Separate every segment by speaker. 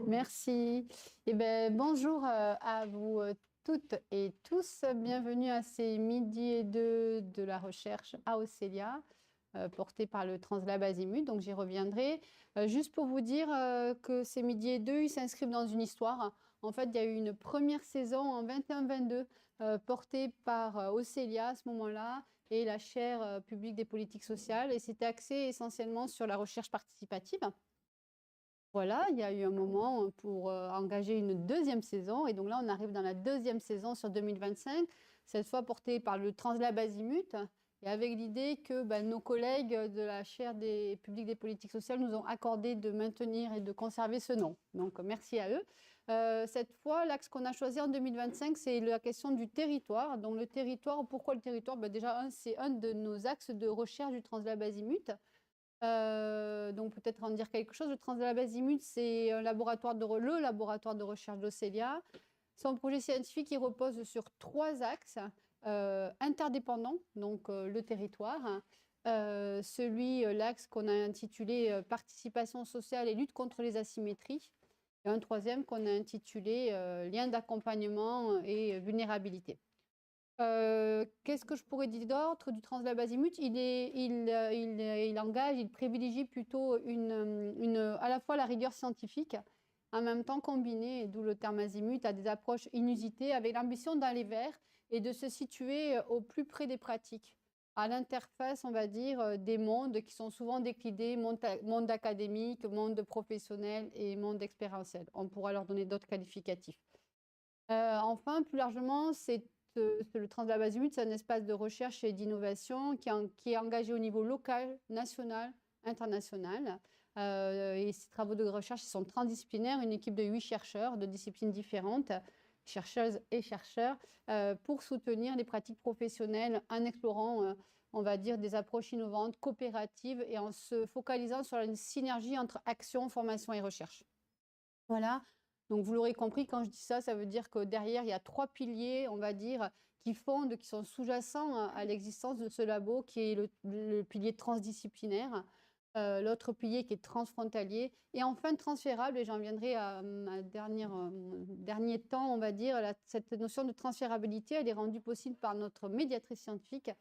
Speaker 1: Merci. Bonjour à vous toutes et tous. Bienvenue à ces midi et deux de la recherche à Océlia, portée par le Translab Azimut. Donc j'y reviendrai. Juste pour vous dire que ces midi et deux, ils s'inscrivent dans une histoire. En fait, il y a eu une première saison en 21-22 portée par Océlia à ce moment-là et la chaire publique des politiques sociales. Et c'était axé essentiellement sur la recherche participative. Voilà, il y a eu un moment pour engager une deuxième saison. Et donc là, on arrive dans la deuxième saison sur 2025, cette fois portée par le Translab Azimut, et avec l'idée que nos collègues de la chaire des publics des politiques sociales nous ont accordé de maintenir et de conserver ce nom. Donc merci à eux. Cette fois, l'axe qu'on a choisi en 2025, c'est la question du territoire. Donc le territoire, pourquoi le territoire? Déjà, c'est un de nos axes de recherche du Translab Azimut. Donc peut-être en dire quelque chose. Le Translab Azimut, c'est le laboratoire de recherche d'Océlia. Son projet scientifique il repose sur trois axes interdépendants, donc le territoire, l'axe qu'on a intitulé participation sociale et lutte contre les asymétries, et un troisième qu'on a intitulé lien d'accompagnement et vulnérabilité. Qu'est-ce que je pourrais dire d'autre du Translab Azimut? Il engage, il privilégie plutôt à la fois la rigueur scientifique, en même temps combinée, d'où le terme Azimut, à des approches inusitées, avec l'ambition d'aller vers et de se situer au plus près des pratiques, à l'interface, on va dire, des mondes qui sont souvent déclinés, monde académique, monde professionnel et monde expérientiel. On pourra leur donner d'autres qualificatifs. Enfin, plus largement, le Translab Azimut, c'est un espace de recherche et d'innovation qui est engagé au niveau local, national, international. Et ces travaux de recherche sont transdisciplinaires, une équipe de 8 chercheurs de disciplines différentes, chercheuses et chercheurs, pour soutenir les pratiques professionnelles en explorant, on va dire, des approches innovantes, coopératives et en se focalisant sur une synergie entre action, formation et recherche. Voilà. Donc, vous l'aurez compris, quand je dis ça, ça veut dire que derrière, il y a trois piliers, on va dire, qui sont sous-jacents à l'existence de ce labo, qui est le pilier transdisciplinaire, l'autre pilier qui est transfrontalier, et enfin transférable, et j'en viendrai à ma dernier temps, on va dire, cette notion de transférabilité, elle est rendue possible par notre médiatrice scientifique,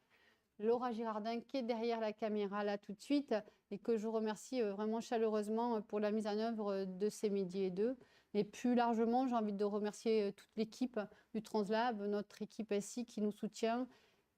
Speaker 1: Laura Girardin, qui est derrière la caméra là tout de suite, et que je remercie vraiment chaleureusement pour la mise en œuvre de ces midi et deux. Et plus largement, j'ai envie de remercier toute l'équipe du Translab, notre équipe SI qui nous soutient.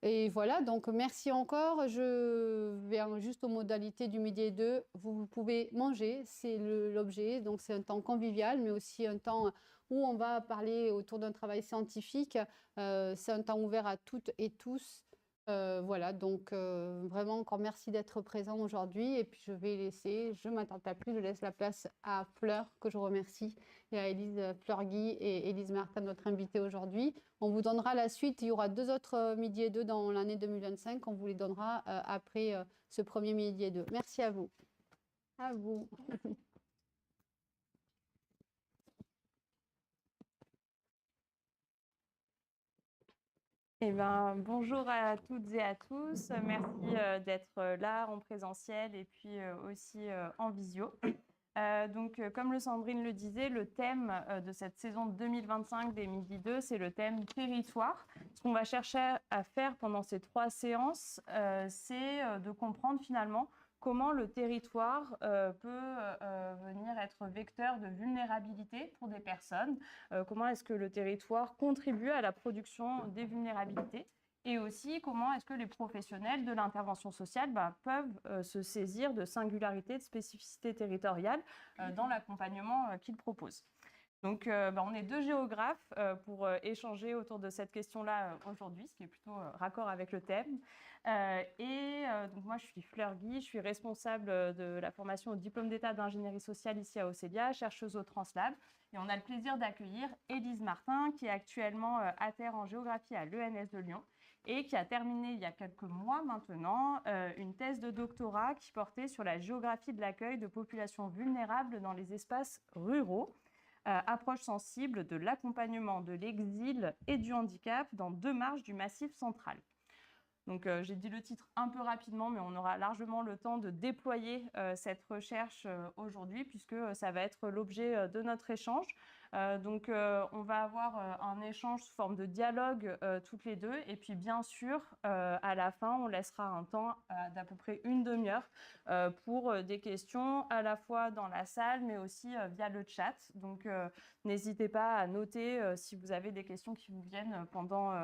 Speaker 1: Et voilà, donc merci encore. Je vais juste aux modalités du midi et deux. Vous pouvez manger, c'est l'objet. Donc c'est un temps convivial, mais aussi un temps où on va parler autour d'un travail scientifique. C'est un temps ouvert à toutes et tous. Voilà, donc vraiment encore merci d'être présent aujourd'hui. Et puis je ne m'attends pas plus, je laisse la place à Fleur, que je remercie, et à Élise Fleur-Guy et Élise Martin, notre invitée aujourd'hui. On vous donnera la suite, il y aura deux autres midi et deux dans l'année 2025, on vous les donnera après ce premier midi et deux. Merci à vous. À vous.
Speaker 2: Bonjour à toutes et à tous. Merci d'être là en présentiel et puis aussi en visio. Comme le Sandrine le disait, le thème de cette saison 2025 des Midi 2, c'est le thème territoire. Ce qu'on va chercher à faire pendant ces 3 séances, c'est de comprendre finalement comment le territoire peut venir être vecteur de vulnérabilité pour des personnes, comment est-ce que le territoire contribue à la production des vulnérabilités, et aussi comment est-ce que les professionnels de l'intervention sociale peuvent se saisir de singularités, de spécificités territoriales dans l'accompagnement qu'ils proposent. Donc, on est deux géographes pour échanger autour de cette question-là aujourd'hui, ce qui est plutôt raccord avec le thème. Donc moi, je suis Fleur Guy, je suis responsable de la formation au diplôme d'état d'ingénierie sociale ici à Océlia, chercheuse au Translab. Et on a le plaisir d'accueillir Élise Martin, qui est actuellement à terre en géographie à l'ENS de Lyon et qui a terminé il y a quelques mois maintenant une thèse de doctorat qui portait sur la géographie de l'accueil de populations vulnérables dans les espaces ruraux. Approche sensible de l'accompagnement de l'exil et du handicap dans 2 marges du Massif central. Donc, j'ai dit le titre un peu rapidement, mais on aura largement le temps de déployer cette recherche aujourd'hui, puisque ça va être l'objet de notre échange. Donc, on va avoir un échange sous forme de dialogue toutes les deux. Et puis, bien sûr, à la fin, on laissera un temps d'à peu près une demi-heure pour des questions à la fois dans la salle, mais aussi via le chat. Donc, n'hésitez pas à noter si vous avez des questions qui vous viennent pendant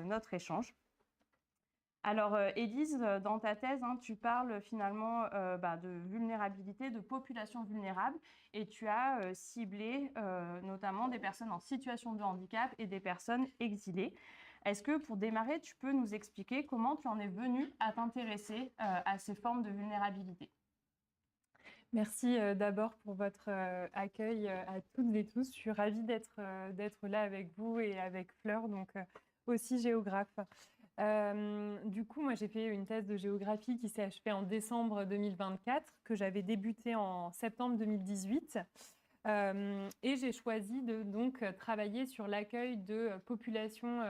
Speaker 2: notre échange. Alors, Élise, dans ta thèse, tu parles finalement de vulnérabilité, de population vulnérable, et tu as ciblé notamment des personnes en situation de handicap et des personnes exilées. Est-ce que, pour démarrer, tu peux nous expliquer comment tu en es venue à t'intéresser à ces formes de vulnérabilité?
Speaker 3: Merci d'abord pour votre accueil à toutes et tous. Je suis ravie d'être là avec vous et avec Fleur, donc aussi géographe. Du coup, moi, j'ai fait une thèse de géographie qui s'est achevée en décembre 2024, que j'avais débutée en septembre 2018. Et j'ai choisi de donc travailler sur l'accueil de populations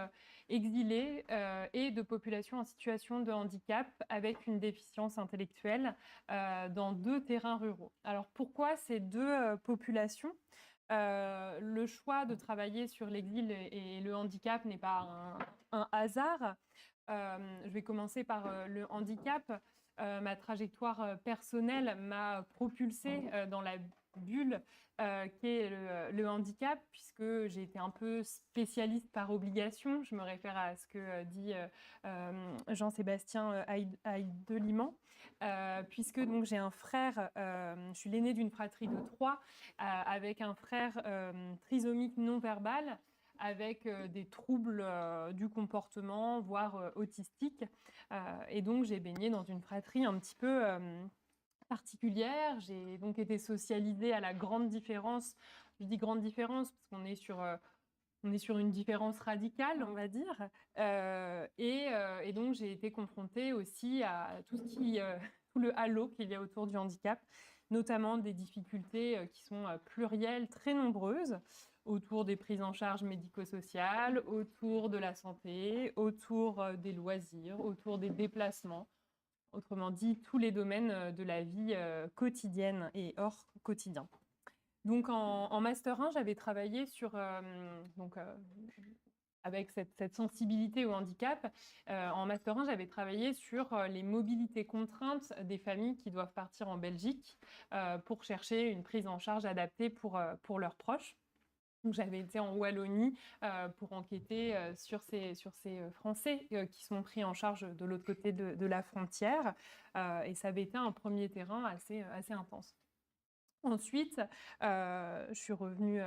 Speaker 3: exilées et de populations en situation de handicap avec une déficience intellectuelle dans 2 terrains ruraux. Alors pourquoi ces 2 populations? Le choix de travailler sur l'exil et le handicap n'est pas un hasard. Je vais commencer par le handicap. Ma trajectoire personnelle m'a propulsée dans la bulle qui est le handicap, puisque j'ai été un peu spécialiste par obligation. Je me réfère à ce que dit Jean-Sébastien Heideliman, puisque donc j'ai un frère, je suis l'aînée d'une fratrie de 3, avec un frère trisomique non-verbal, avec des troubles du comportement, voire autistiques. Et donc, j'ai baigné dans une fratrie un petit peu particulière. J'ai donc été socialisée à la grande différence. Je dis grande différence parce qu'on est sur une différence radicale, on va dire. Et donc, j'ai été confrontée aussi à tout le halo qu'il y a autour du handicap, notamment des difficultés qui sont plurielles, très nombreuses, autour des prises en charge médico-sociales, autour de la santé, autour des loisirs, autour des déplacements. Autrement dit, tous les domaines de la vie quotidienne et hors quotidien. Donc, en Master 1, j'avais travaillé sur, avec cette sensibilité au handicap. En Master 1, j'avais travaillé sur les mobilités contraintes des familles qui doivent partir en Belgique pour chercher une prise en charge adaptée pour leurs proches. Donc, j'avais été en Wallonie pour enquêter sur ces Français qui sont pris en charge de l'autre côté de la frontière. Et ça avait été un premier terrain assez intense. Ensuite, je suis revenue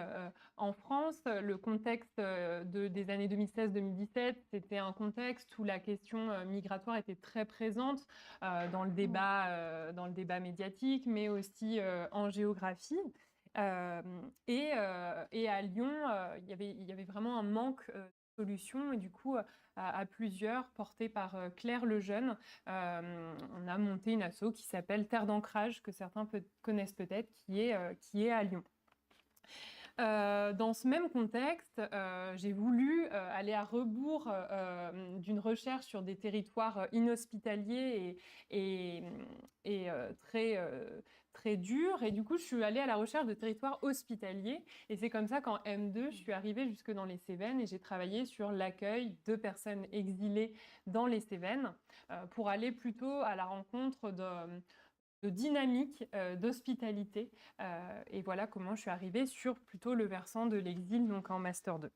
Speaker 3: en France. Le contexte des années 2016-2017, c'était un contexte où la question migratoire était très présente dans le débat médiatique, mais aussi en géographie. Et à Lyon, il y avait vraiment un manque de solutions. Et du coup, à plusieurs, portée par Claire Lejeune, on a monté une asso qui s'appelle Terre d'ancrage, que certains connaissent peut-être, qui est à Lyon. Dans ce même contexte, j'ai voulu aller à rebours d'une recherche sur des territoires inhospitaliers et très durs. Et du coup, je suis allée à la recherche de territoires hospitaliers. Et c'est comme ça qu'en M2, je suis arrivée jusque dans les Cévennes et j'ai travaillé sur l'accueil de personnes exilées dans les Cévennes pour aller plutôt à la rencontre de dynamique, d'hospitalité. Et voilà comment je suis arrivée sur plutôt le versant de l'exil, donc en Master 2.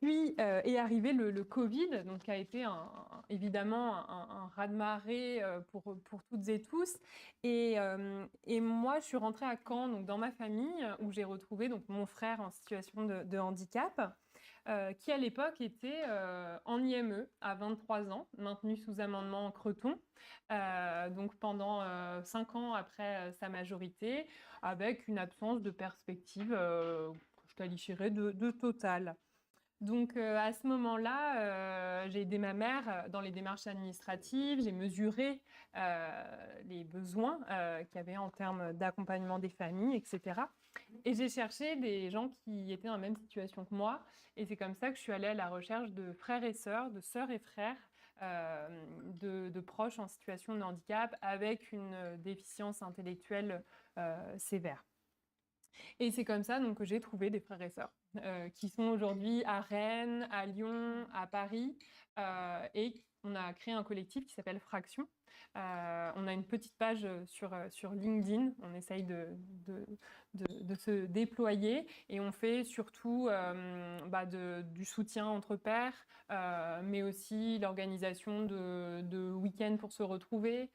Speaker 3: Puis est arrivé le Covid, donc qui a été évidemment un raz-de-marée pour toutes et tous. Et moi, je suis rentrée à Caen, donc dans ma famille, où j'ai retrouvé donc mon frère en situation de handicap, qui à l'époque était en IME à 23 ans, maintenu sous amendement Creton, donc pendant 5 ans après sa majorité, avec une absence de perspective que je qualifierais de totale. Donc, à ce moment-là, j'ai aidé ma mère dans les démarches administratives, j'ai mesuré les besoins qu'il y avait en termes d'accompagnement des familles, etc. Et j'ai cherché des gens qui étaient dans la même situation que moi. Et c'est comme ça que je suis allée à la recherche de frères et sœurs, de sœurs et frères de proches en situation de handicap avec une déficience intellectuelle sévère. Et c'est comme ça donc, que j'ai trouvé des frères et sœurs qui sont aujourd'hui à Rennes, à Lyon, à Paris. Et on a créé un collectif qui s'appelle Fraction. On a une petite page sur LinkedIn. On essaye de se déployer et on fait surtout du soutien entre pairs, mais aussi l'organisation de week-ends pour se retrouver.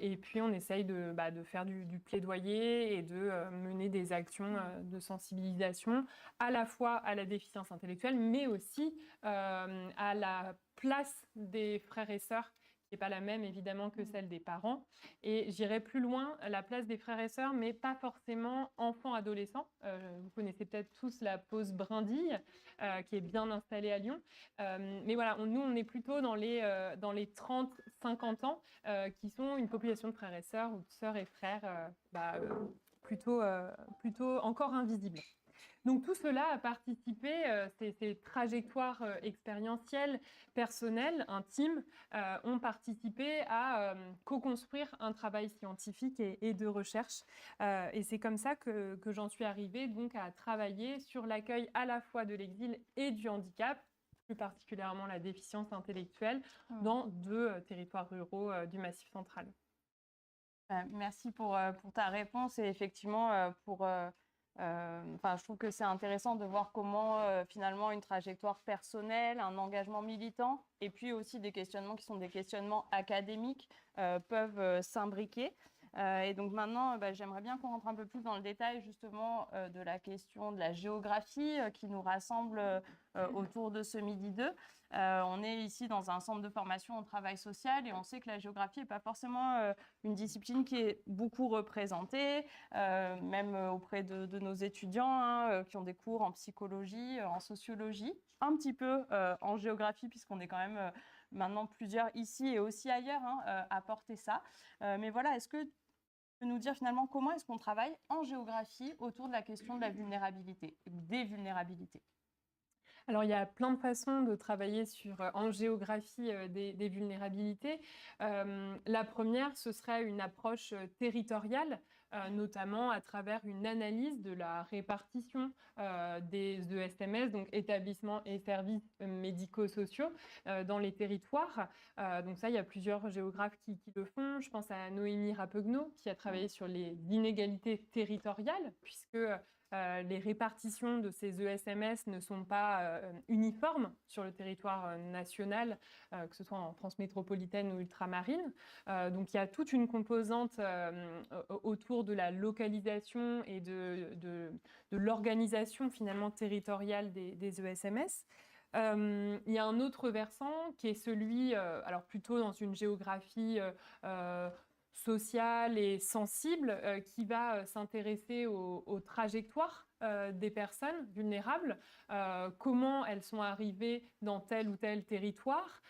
Speaker 3: Et puis on essaye de faire du plaidoyer et de mener des actions de sensibilisation à la fois à la déficience intellectuelle, mais aussi à la place des frères et sœurs, qui n'est pas la même évidemment que celle des parents. Et j'irai plus loin, la place des frères et sœurs, mais pas forcément enfants-adolescents. Vous connaissez peut-être tous la pause brindille, qui est bien installée à Lyon. Mais voilà, nous, on est plutôt dans les 30-50 ans, qui sont une population de frères et sœurs, ou de sœurs et frères, plutôt encore invisibles. Donc tout cela a participé, ces trajectoires expérientielles, personnelles, intimes, ont participé à co-construire un travail scientifique et de recherche. Et c'est comme ça que j'en suis arrivée donc, à travailler sur l'accueil à la fois de l'exil et du handicap, plus particulièrement la déficience intellectuelle, dans 2 territoires ruraux du Massif central.
Speaker 2: Merci pour ta réponse et effectivement je trouve que c'est intéressant de voir comment finalement une trajectoire personnelle, un engagement militant et puis aussi des questionnements qui sont des questionnements académiques peuvent s'imbriquer. Et donc maintenant, j'aimerais bien qu'on rentre un peu plus dans le détail justement de la question de la géographie qui nous rassemble autour de ce Midi 2. On est ici dans un centre de formation au travail social et on sait que la géographie n'est pas forcément une discipline qui est beaucoup représentée, même auprès de nos étudiants qui ont des cours en psychologie, en sociologie, un petit peu en géographie puisqu'on est quand même maintenant plusieurs ici et aussi ailleurs à porter ça. Mais voilà, est-ce que tu peux nous dire finalement comment est-ce qu'on travaille en géographie autour de la question de la vulnérabilité, des vulnérabilités?
Speaker 3: Alors, il y a plein de façons de travailler en géographie des vulnérabilités. La première, ce serait une approche territoriale, notamment à travers une analyse de la répartition des ESMS, donc établissements et services médico-sociaux, dans les territoires. Donc ça, il y a plusieurs géographes qui le font. Je pense à Noémie Rapegnaud, qui a travaillé sur les inégalités territoriales, puisque les répartitions de ces ESMS ne sont pas uniformes sur le territoire national, que ce soit en France métropolitaine ou ultramarine. Donc il y a toute une composante autour de la localisation et de l'organisation finalement territoriale des ESMS. Il y a un autre versant qui est celui, alors plutôt dans une géographie sociale et sensible, qui va s'intéresser aux trajectoires des personnes vulnérables, comment elles sont arrivées dans tel ou tel territoire,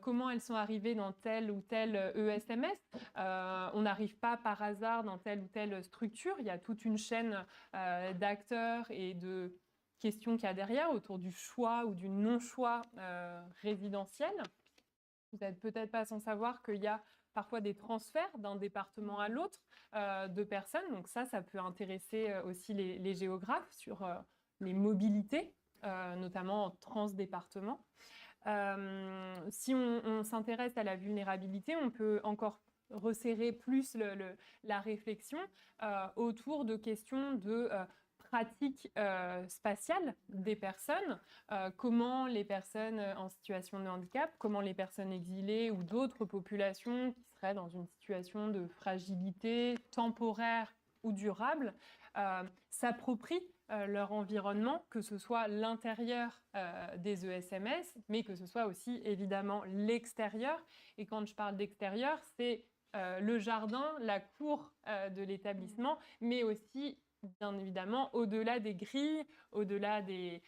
Speaker 3: comment elles sont arrivées dans tel ou tel ESMS. On n'arrive pas par hasard dans telle ou telle structure, il y a toute une chaîne d'acteurs et de questions qu'il y a derrière autour du choix ou du non-choix résidentiel. Vous n'êtes peut-être pas sans savoir qu'il y a parfois des transferts d'un département à l'autre de personnes. Donc ça peut intéresser aussi les géographes sur les mobilités, notamment en transdépartement. Si on s'intéresse à la vulnérabilité, on peut encore resserrer plus la réflexion autour de questions de pratiques spatiales des personnes, comment les personnes en situation de handicap, comment les personnes exilées ou d'autres populations qui seraient dans une situation de fragilité temporaire ou durable s'approprient leur environnement, que ce soit l'intérieur des ESMS, mais que ce soit aussi évidemment l'extérieur. Et quand je parle d'extérieur, c'est le jardin, la cour de l'établissement, mais aussi bien évidemment au-delà des grilles, au-delà de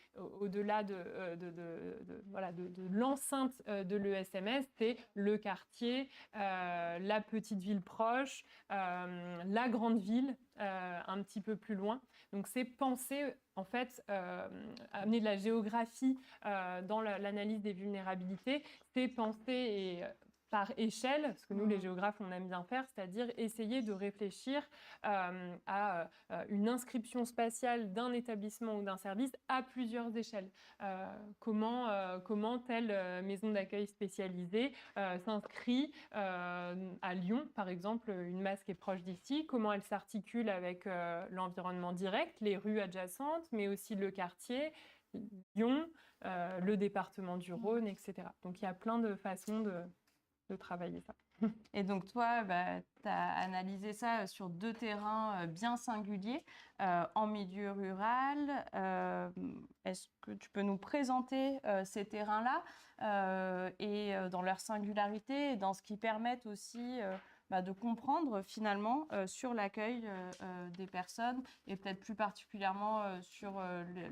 Speaker 3: l'enceinte de l'ESMS, c'est le quartier, la petite ville proche, la grande ville, un petit peu plus loin. Donc c'est penser, en fait, amener de la géographie dans l'analyse des vulnérabilités, c'est penser par échelle, parce que nous, les géographes, on aime bien faire, c'est-à-dire essayer de réfléchir à une inscription spatiale d'un établissement ou d'un service à plusieurs échelles. Comment telle maison d'accueil spécialisée s'inscrit à Lyon, par exemple, une masse qui est proche d'ici, comment elle s'articule avec l'environnement direct, les rues adjacentes, mais aussi le quartier, Lyon, le département du Rhône, etc. Donc il y a plein de façons de travailler ça.
Speaker 2: Et donc toi, tu as analysé ça sur 2 terrains bien singuliers, en milieu rural. Est-ce que tu peux nous présenter ces terrains-là et dans leur singularité et dans ce qu'ils permettent aussi de comprendre finalement sur l'accueil des personnes et peut-être plus particulièrement sur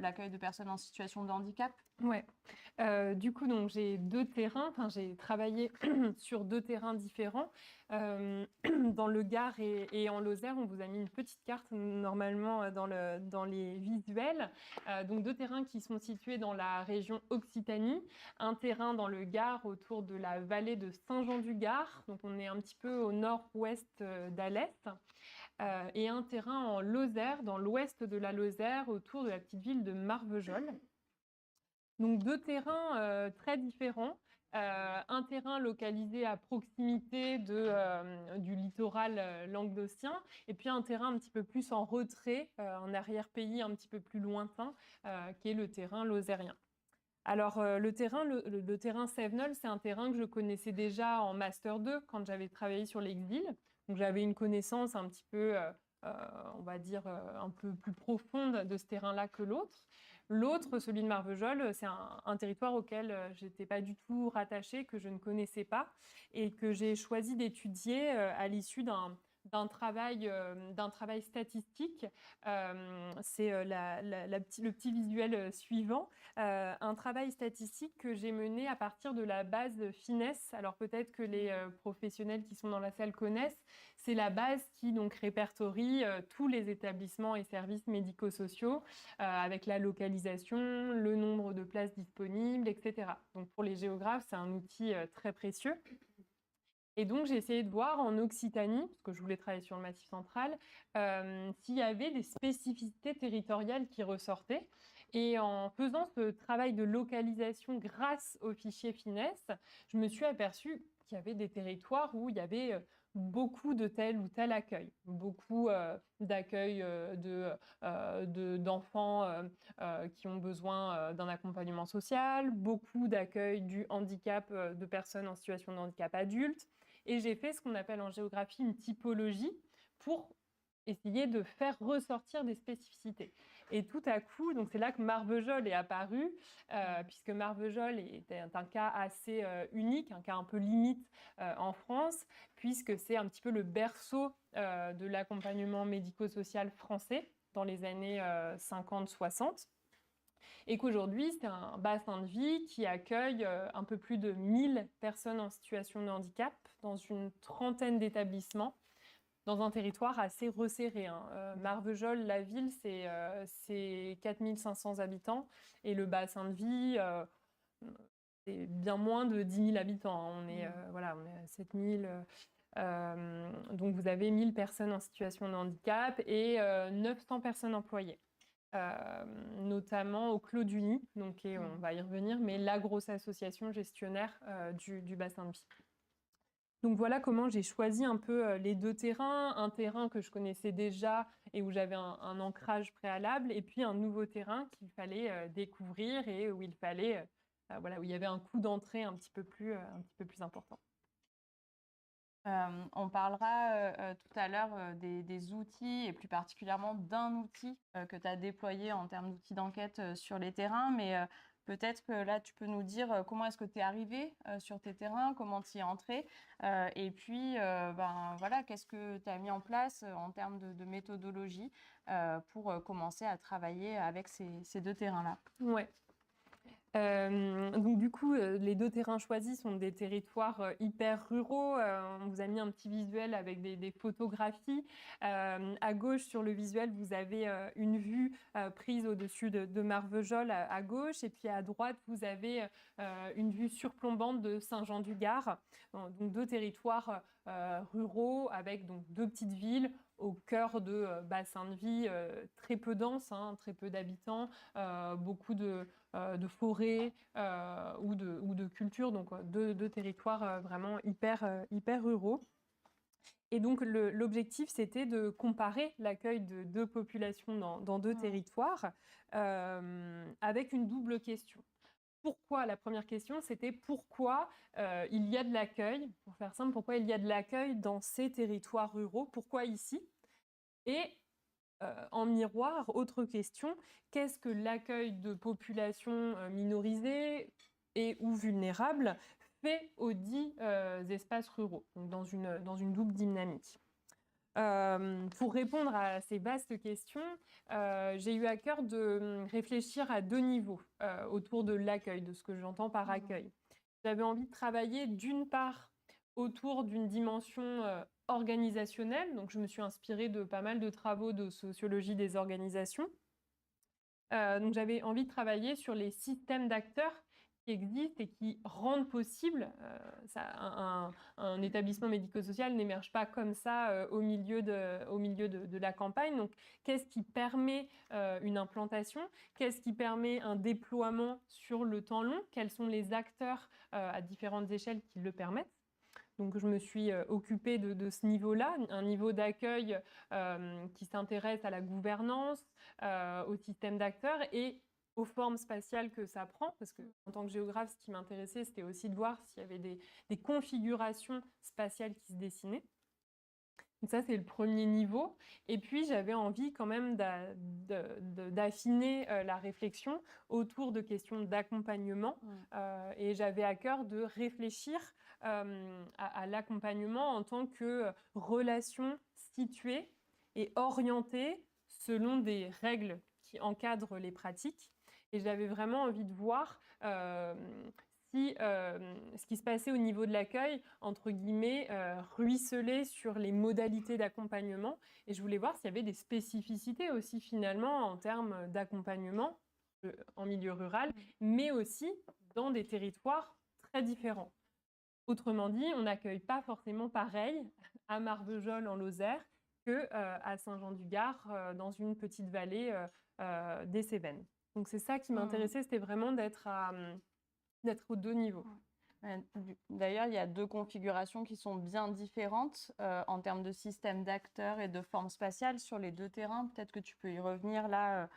Speaker 2: l'accueil de personnes en situation de handicap?
Speaker 3: Ouais. Du coup, donc j'ai 2 terrains. Enfin, j'ai travaillé sur 2 terrains différents. Dans le Gard et en Lozère, on vous a mis une petite carte normalement dans les visuels. Donc 2 terrains qui sont situés dans la région Occitanie. Un terrain dans le Gard autour de la vallée de Saint-Jean-du-Gard. Donc on est un petit peu au nord-ouest d'Alès. Et un terrain en Lozère, dans l'ouest de la Lozère, autour de la petite ville de Marvejols. Donc 2 terrains très différents. Un terrain localisé à proximité du littoral languedocien et puis un terrain un petit peu plus en retrait, en arrière-pays un petit peu plus lointain, qui est le terrain lozérien. Alors le terrain Sevenol, c'est un terrain que je connaissais déjà en Master 2 quand j'avais travaillé sur l'exil. Donc j'avais une connaissance un petit peu, on va dire, un peu plus profonde de ce terrain-là que l'autre. L'autre, celui de Marvejols, c'est un territoire auquel je n'étais pas du tout rattachée, que je ne connaissais pas et que j'ai choisi d'étudier à l'issue d'un travail statistique. C'est le petit visuel suivant. Un travail statistique que j'ai mené à partir de la base FINES. Alors peut-être que les professionnels qui sont dans la salle connaissent. C'est la base qui donc répertorie tous les établissements et services médico-sociaux avec la localisation, le nombre de places disponibles, etc. Donc pour les géographes, c'est un outil très précieux. Et donc, j'ai essayé de voir en Occitanie, parce que je voulais travailler sur le Massif central, s'il y avait des spécificités territoriales qui ressortaient. Et en faisant ce travail de localisation grâce au fichier FINES, je me suis aperçue qu'il y avait des territoires où il y avait beaucoup de tel ou tel accueil, beaucoup d'accueil d'enfants qui ont besoin d'un accompagnement social, beaucoup d'accueil du handicap de personnes en situation de handicap adulte. Et j'ai fait ce qu'on appelle en géographie une typologie pour essayer de faire ressortir des spécificités. Et tout à coup, donc c'est là que Marvejols est apparu, puisque Marvejols est un cas assez unique, un cas un peu limite en France, puisque c'est un petit peu le berceau de l'accompagnement médico-social français dans les années 50-60. Et qu'aujourd'hui, c'est un bassin de vie qui accueille un peu plus de 1000 personnes en situation de handicap dans une trentaine d'établissements, dans un territoire assez resserré. Marvejols, la ville, c'est 4500 habitants, et le bassin de vie, c'est bien moins de 10 000 habitants. On est à 7000. Donc vous avez 1000 personnes en situation de handicap et 900 personnes employées. Notamment au Clos du Nid, donc on va y revenir, mais la grosse association gestionnaire du bassin de vie. Donc voilà comment j'ai choisi un peu les 2 terrains, un terrain que je connaissais déjà et où j'avais un ancrage préalable, et puis un nouveau terrain qu'il fallait découvrir et où il fallait, où il y avait un coût d'entrée un petit peu plus important.
Speaker 2: On parlera tout à l'heure des outils et plus particulièrement d'un outil que tu as déployé en termes d'outils d'enquête sur les terrains, mais peut-être que là tu peux nous dire comment est-ce que tu es arrivé sur tes terrains, comment tu y es entré et puis qu'est-ce que tu as mis en place en termes de méthodologie pour commencer à travailler avec ces 2 terrains-là.
Speaker 3: Ouais. Donc du coup, les 2 terrains choisis sont des territoires hyper ruraux. On vous a mis un petit visuel avec des photographies. À gauche, sur le visuel, vous avez une vue prise au-dessus de Marvejols à gauche. Et puis à droite, vous avez une vue surplombante de Saint-Jean-du-Gard. Donc 2 territoires ruraux avec donc 2 petites villes au cœur de bassins de vie très peu denses, hein, très peu d'habitants, beaucoup de forêts ou de cultures, donc 2 territoires vraiment hyper ruraux. Et donc l'objectif, c'était de comparer l'accueil de 2 populations dans 2 territoires avec une double question. Pourquoi? La première question, c'était pourquoi il y a de l'accueil, pour faire simple, pourquoi il y a de l'accueil dans ces territoires ruraux, pourquoi ici? Et en miroir, autre question, qu'est-ce que l'accueil de populations minorisées et ou vulnérables fait aux dits espaces ruraux, donc dans une double dynamique? Pour répondre à ces vastes questions, j'ai eu à cœur de réfléchir à 2 niveaux autour de l'accueil, de ce que j'entends par accueil. J'avais envie de travailler d'une part autour d'une dimension organisationnelle, donc je me suis inspirée de pas mal de travaux de sociologie des organisations. Donc j'avais envie de travailler sur les systèmes d'acteurs qui existent et qui rendent possible un établissement médico-social n'émerge pas comme ça au milieu de la campagne. Donc, qu'est-ce qui permet une implantation? Qu'est-ce qui permet un déploiement sur le temps long? Quels sont les acteurs à différentes échelles qui le permettent? Donc, je me suis occupée de ce niveau-là, un niveau d'accueil qui s'intéresse à la gouvernance, au système d'acteurs et aux formes spatiales que ça prend, parce que en tant que géographe, ce qui m'intéressait, c'était aussi de voir s'il y avait des configurations spatiales qui se dessinaient. Donc ça, c'est le premier niveau. Et puis, j'avais envie quand même d'affiner la réflexion autour de questions d'accompagnement. Et j'avais à cœur de réfléchir à l'accompagnement en tant que relation située et orientée selon des règles qui encadrent les pratiques. Et j'avais vraiment envie de voir si ce qui se passait au niveau de l'accueil, entre guillemets, ruisselait sur les modalités d'accompagnement. Et je voulais voir s'il y avait des spécificités aussi finalement en termes d'accompagnement en milieu rural, mais aussi dans des territoires très différents. Autrement dit, on n'accueille pas forcément pareil à Marvejols en Lozère qu'à Saint-Jean-du-Gard dans une petite vallée des Cévennes. Donc c'est ça qui m'intéressait, c'était vraiment d'être aux 2 niveaux.
Speaker 2: D'ailleurs, il y a 2 configurations qui sont bien différentes en termes de système d'acteurs et de forme spatiale sur les 2 terrains. Peut-être que tu peux y revenir là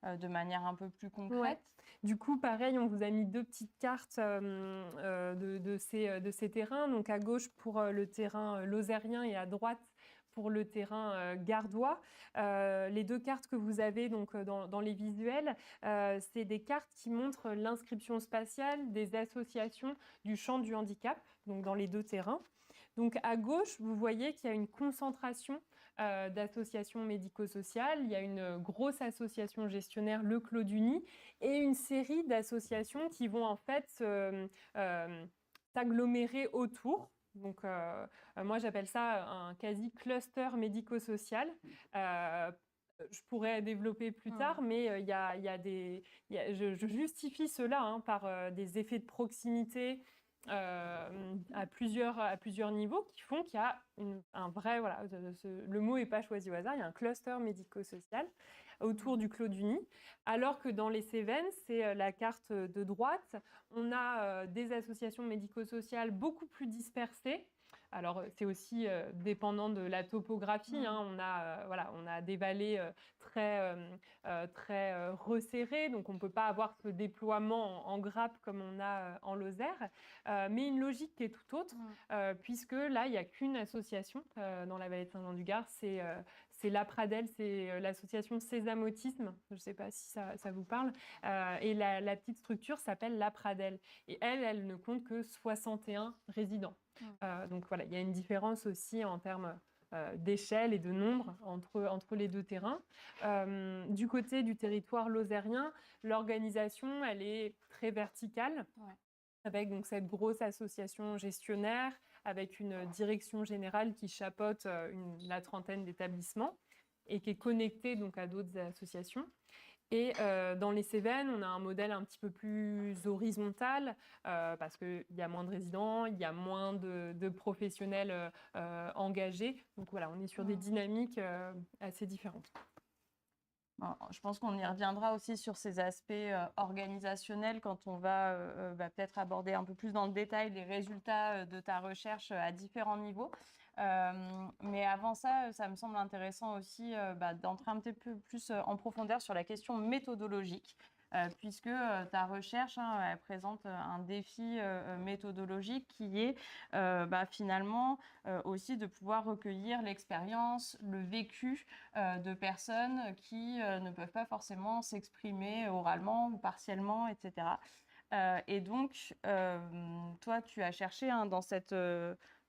Speaker 2: de manière un peu plus concrète.
Speaker 3: Ouais. Du coup, pareil, on vous a mis 2 petites cartes de ces terrains. Donc à gauche pour le terrain lozérien et à droite pour le terrain gardois. Les 2 cartes que vous avez donc, dans les visuels, c'est des cartes qui montrent l'inscription spatiale des associations du champ du handicap, donc dans les 2 terrains. Donc à gauche, vous voyez qu'il y a une concentration d'associations médico-sociales. Il y a une grosse association gestionnaire, le Clos du Nid, et une série d'associations qui vont en fait s'agglomérer autour. Donc, moi, j'appelle ça un quasi-cluster médico-social. Je pourrais développer plus tard, mais je justifie cela par des effets de proximité à plusieurs niveaux qui font qu'il y a un vrai, voilà, le mot n'est pas choisi au hasard, il y a un cluster médico-social autour du Clos du Nid, alors que dans les Cévennes, c'est la carte de droite, on a des associations médico-sociales beaucoup plus dispersées. Alors, c'est aussi dépendant de la topographie. On a des vallées très resserrées, donc on ne peut pas avoir ce déploiement en grappe comme on a en Lozère, mais une logique qui est tout autre, puisque là, il n'y a qu'une association dans la vallée de Saint-Jean-du-Gard, c'est l'APRADEL, c'est l'association Sésame Autisme, je ne sais pas si ça vous parle, et la petite structure s'appelle l'APRADEL. Et elle ne compte que 61 résidents. Donc voilà, il y a une différence aussi en termes d'échelle et de nombre entre les deux terrains. Du côté du territoire lozérien, l'organisation, elle est très verticale, avec donc cette grosse association gestionnaire, avec une direction générale qui chapeaute la trentaine d'établissements et qui est connectée donc à d'autres associations. Et dans les Cévennes, on a un modèle un petit peu plus horizontal parce qu'il y a moins de résidents, il y a moins de professionnels engagés. Donc voilà, on est sur des dynamiques assez différentes.
Speaker 2: Bon, je pense qu'on y reviendra aussi sur ces aspects organisationnels quand on va peut-être aborder un peu plus dans le détail les résultats de ta recherche à différents niveaux. Mais avant ça, ça me semble intéressant aussi d'entrer un petit peu plus en profondeur sur la question méthodologique, puisque ta recherche elle présente un défi méthodologique qui est finalement aussi de pouvoir recueillir l'expérience, le vécu de personnes qui ne peuvent pas forcément s'exprimer oralement ou partiellement, etc. Et donc, toi, tu as cherché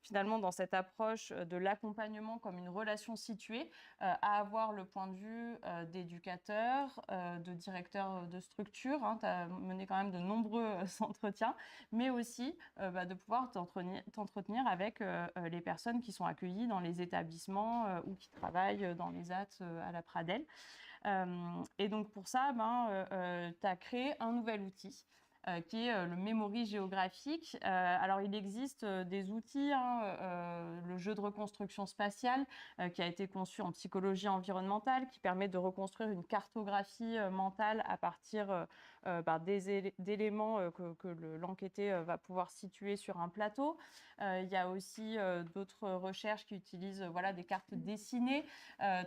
Speaker 2: finalement dans cette approche de l'accompagnement comme une relation située, à avoir le point de vue d'éducateurs, de directeurs de structure. Tu as mené quand même de nombreux entretiens, mais aussi de pouvoir t'entretenir avec les personnes qui sont accueillies dans les établissements ou qui travaillent dans les AT à la Pradelle. Et donc pour ça, tu as créé un nouvel outil qui est le memory géographique. Alors, il existe des outils, le jeu de reconstruction spatiale qui a été conçu en psychologie environnementale, qui permet de reconstruire une cartographie mentale à partir d'éléments que l'enquêté va pouvoir situer sur un plateau. Il y a aussi d'autres recherches qui utilisent des cartes dessinées.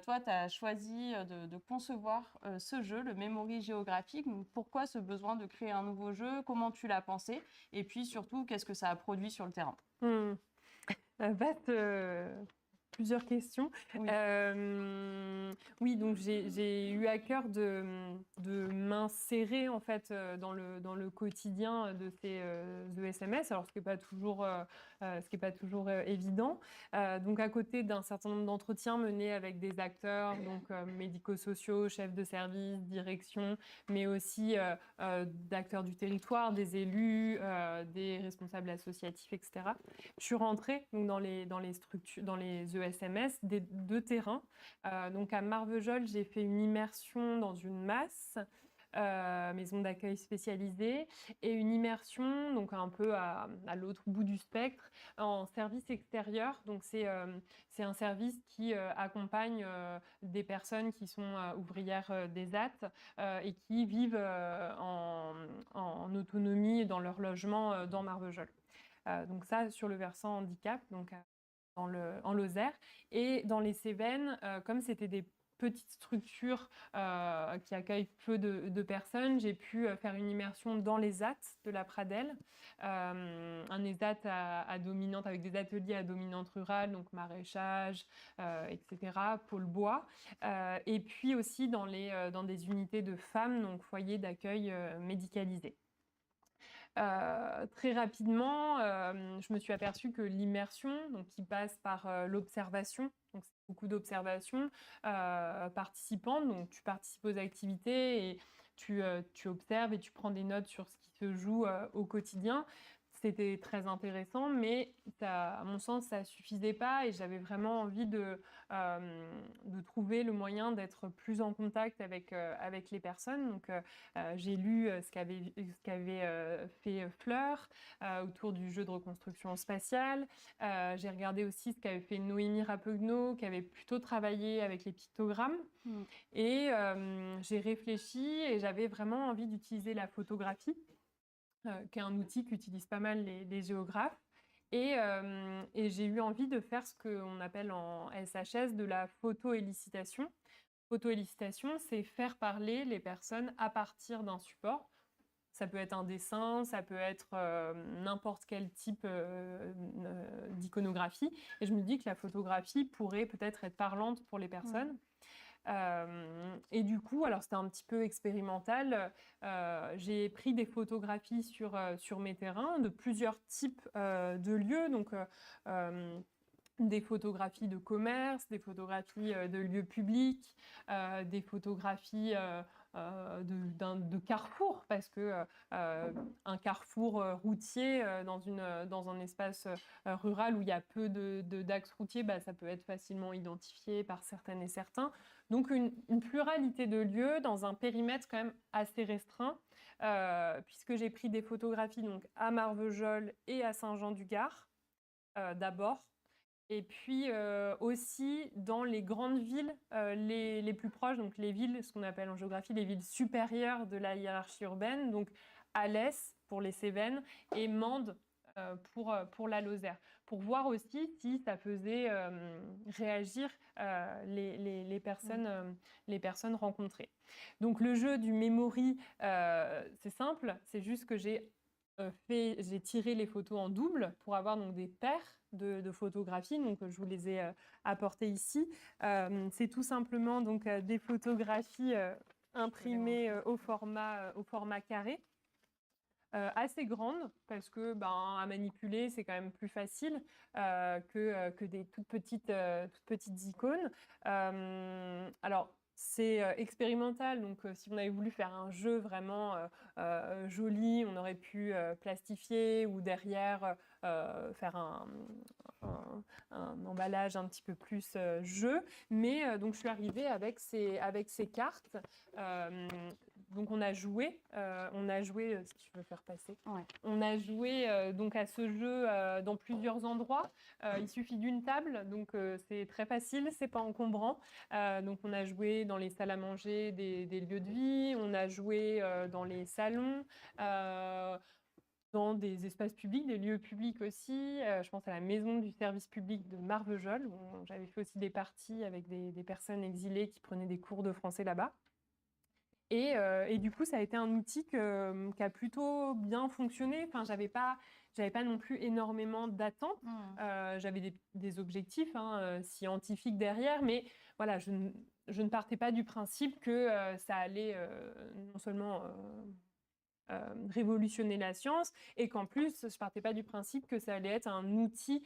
Speaker 2: Toi, tu as choisi de concevoir ce jeu, le memory géographique. Donc, pourquoi ce besoin de créer un nouveau jeu? Comment tu l'as pensé? Et puis surtout, qu'est-ce que ça a produit sur le terrain?
Speaker 3: Plusieurs questions.
Speaker 2: Oui,
Speaker 3: Oui, donc j'ai eu à cœur de m'insérer en fait dans le quotidien de ces ESMS, alors ce qui n'est pas toujours évident. Donc à côté d'un certain nombre d'entretiens menés avec des acteurs, donc médico-sociaux, chefs de service, direction, mais aussi d'acteurs du territoire, des élus, des responsables associatifs, etc. Je suis rentrée donc, dans les structures, dans les ESMS des deux terrains. Donc à Marvejols, j'ai fait une immersion dans une masse, maison d'accueil spécialisée, et une immersion donc un peu à l'autre bout du spectre en service extérieur. Donc c'est un service qui accompagne des personnes qui sont ouvrières des AT et qui vivent en autonomie dans leur logement dans Marvejols. Donc ça, sur le versant handicap, donc en Lozère. Et dans les Cévennes, comme c'était des petites structures qui accueillent peu de personnes, j'ai pu faire une immersion dans les AT de la Pradelle, un ESAT à dominante, avec des ateliers à dominante rurale, donc maraîchage, etc., pôle bois, et puis aussi dans des unités de femmes, donc foyers d'accueil médicalisés. Très rapidement, je me suis aperçue que l'immersion, donc qui passe par l'observation, donc c'est beaucoup d'observations participantes, donc tu participes aux activités et tu observes et tu prends des notes sur ce qui se joue au quotidien. C'était très intéressant, mais à mon sens, ça ne suffisait pas et j'avais vraiment envie de trouver le moyen d'être plus en contact avec les personnes. Donc, j'ai lu ce qu'avait fait Fleur autour du jeu de reconstruction spatiale. J'ai regardé aussi ce qu'avait fait Noémie Rapegno, qui avait plutôt travaillé avec les pictogrammes. Et j'ai réfléchi et j'avais vraiment envie d'utiliser la photographie, qui est un outil qu'utilisent pas mal les géographes. Et j'ai eu envie de faire ce qu'on appelle en SHS de la photo-élucidation. Photo-élucidation, c'est faire parler les personnes à partir d'un support. Ça peut être un dessin, ça peut être n'importe quel type d'iconographie. Et je me dis que la photographie pourrait peut-être être parlante pour les personnes. Et du coup, alors c'était un petit peu expérimental, j'ai pris des photographies sur mes terrains de plusieurs types de lieux. Donc, des photographies de commerce, des photographies de lieux publics, des photographies de carrefour, parce que un carrefour routier dans un espace rural où il y a peu d'axes routiers, bah, ça peut être facilement identifié par certaines et certains. Donc une pluralité de lieux dans un périmètre quand même assez restreint, puisque j'ai pris des photographies donc, à Marvejols et à Saint-Jean-du-Gard d'abord. Et puis aussi dans les grandes villes les plus proches, donc les villes, ce qu'on appelle en géographie les villes supérieures de la hiérarchie urbaine, donc Alès pour les Cévennes et Mende pour la Lozère, pour voir aussi si ça faisait réagir les personnes rencontrées. Donc le jeu du memory, c'est simple, c'est juste que j'ai tiré les photos en double pour avoir donc des paires de photographies, donc je vous les ai apportées ici. C'est tout simplement donc des photographies imprimées au format carré, assez grandes parce que à manipuler c'est quand même plus facile que des toutes petites icônes. Alors c'est expérimental, donc si on avait voulu faire un jeu vraiment joli, on aurait pu plastifier ou derrière faire un emballage un petit peu plus jeu. Mais donc je suis arrivée avec ces cartes. Donc on a joué, si tu veux faire passer. Ouais. On a joué donc à ce jeu dans plusieurs endroits. Il suffit d'une table, donc c'est très facile, c'est pas encombrant. Donc on a joué dans les salles à manger des lieux de vie, on a joué dans les salons, dans des espaces publics, des lieux publics aussi. Je pense à la maison du service public de Marvejols, où j'avais fait aussi des parties avec des personnes exilées qui prenaient des cours de français là-bas. Et du coup, ça a été un outil qui a plutôt bien fonctionné. Enfin, j'avais pas non plus énormément d'attentes. J'avais des objectifs scientifiques derrière, mais voilà, je ne partais pas du principe que ça allait non seulement révolutionner la science, et qu'en plus, je partais pas du principe que ça allait être un outil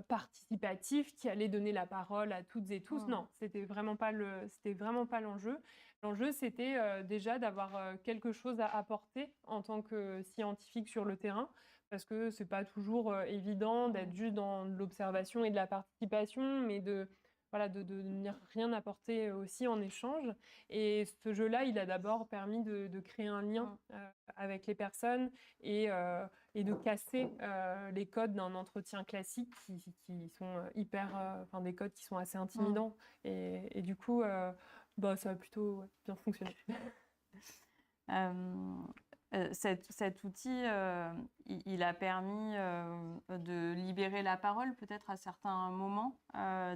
Speaker 3: participatif qui allait donner la parole à toutes et tous. Non, c'était vraiment pas l'enjeu. L'enjeu, c'était déjà d'avoir quelque chose à apporter en tant que scientifique sur le terrain, parce que c'est pas toujours évident d'être juste dans l'observation et de la participation, mais de venir rien apporter aussi en échange. Et ce jeu-là, il a d'abord permis de créer un lien avec les personnes et de casser les codes d'un entretien classique qui sont des codes qui sont assez intimidants. Et du coup, ça a plutôt bien fonctionné.
Speaker 2: Cet outil, il a permis de libérer la parole peut-être à certains moments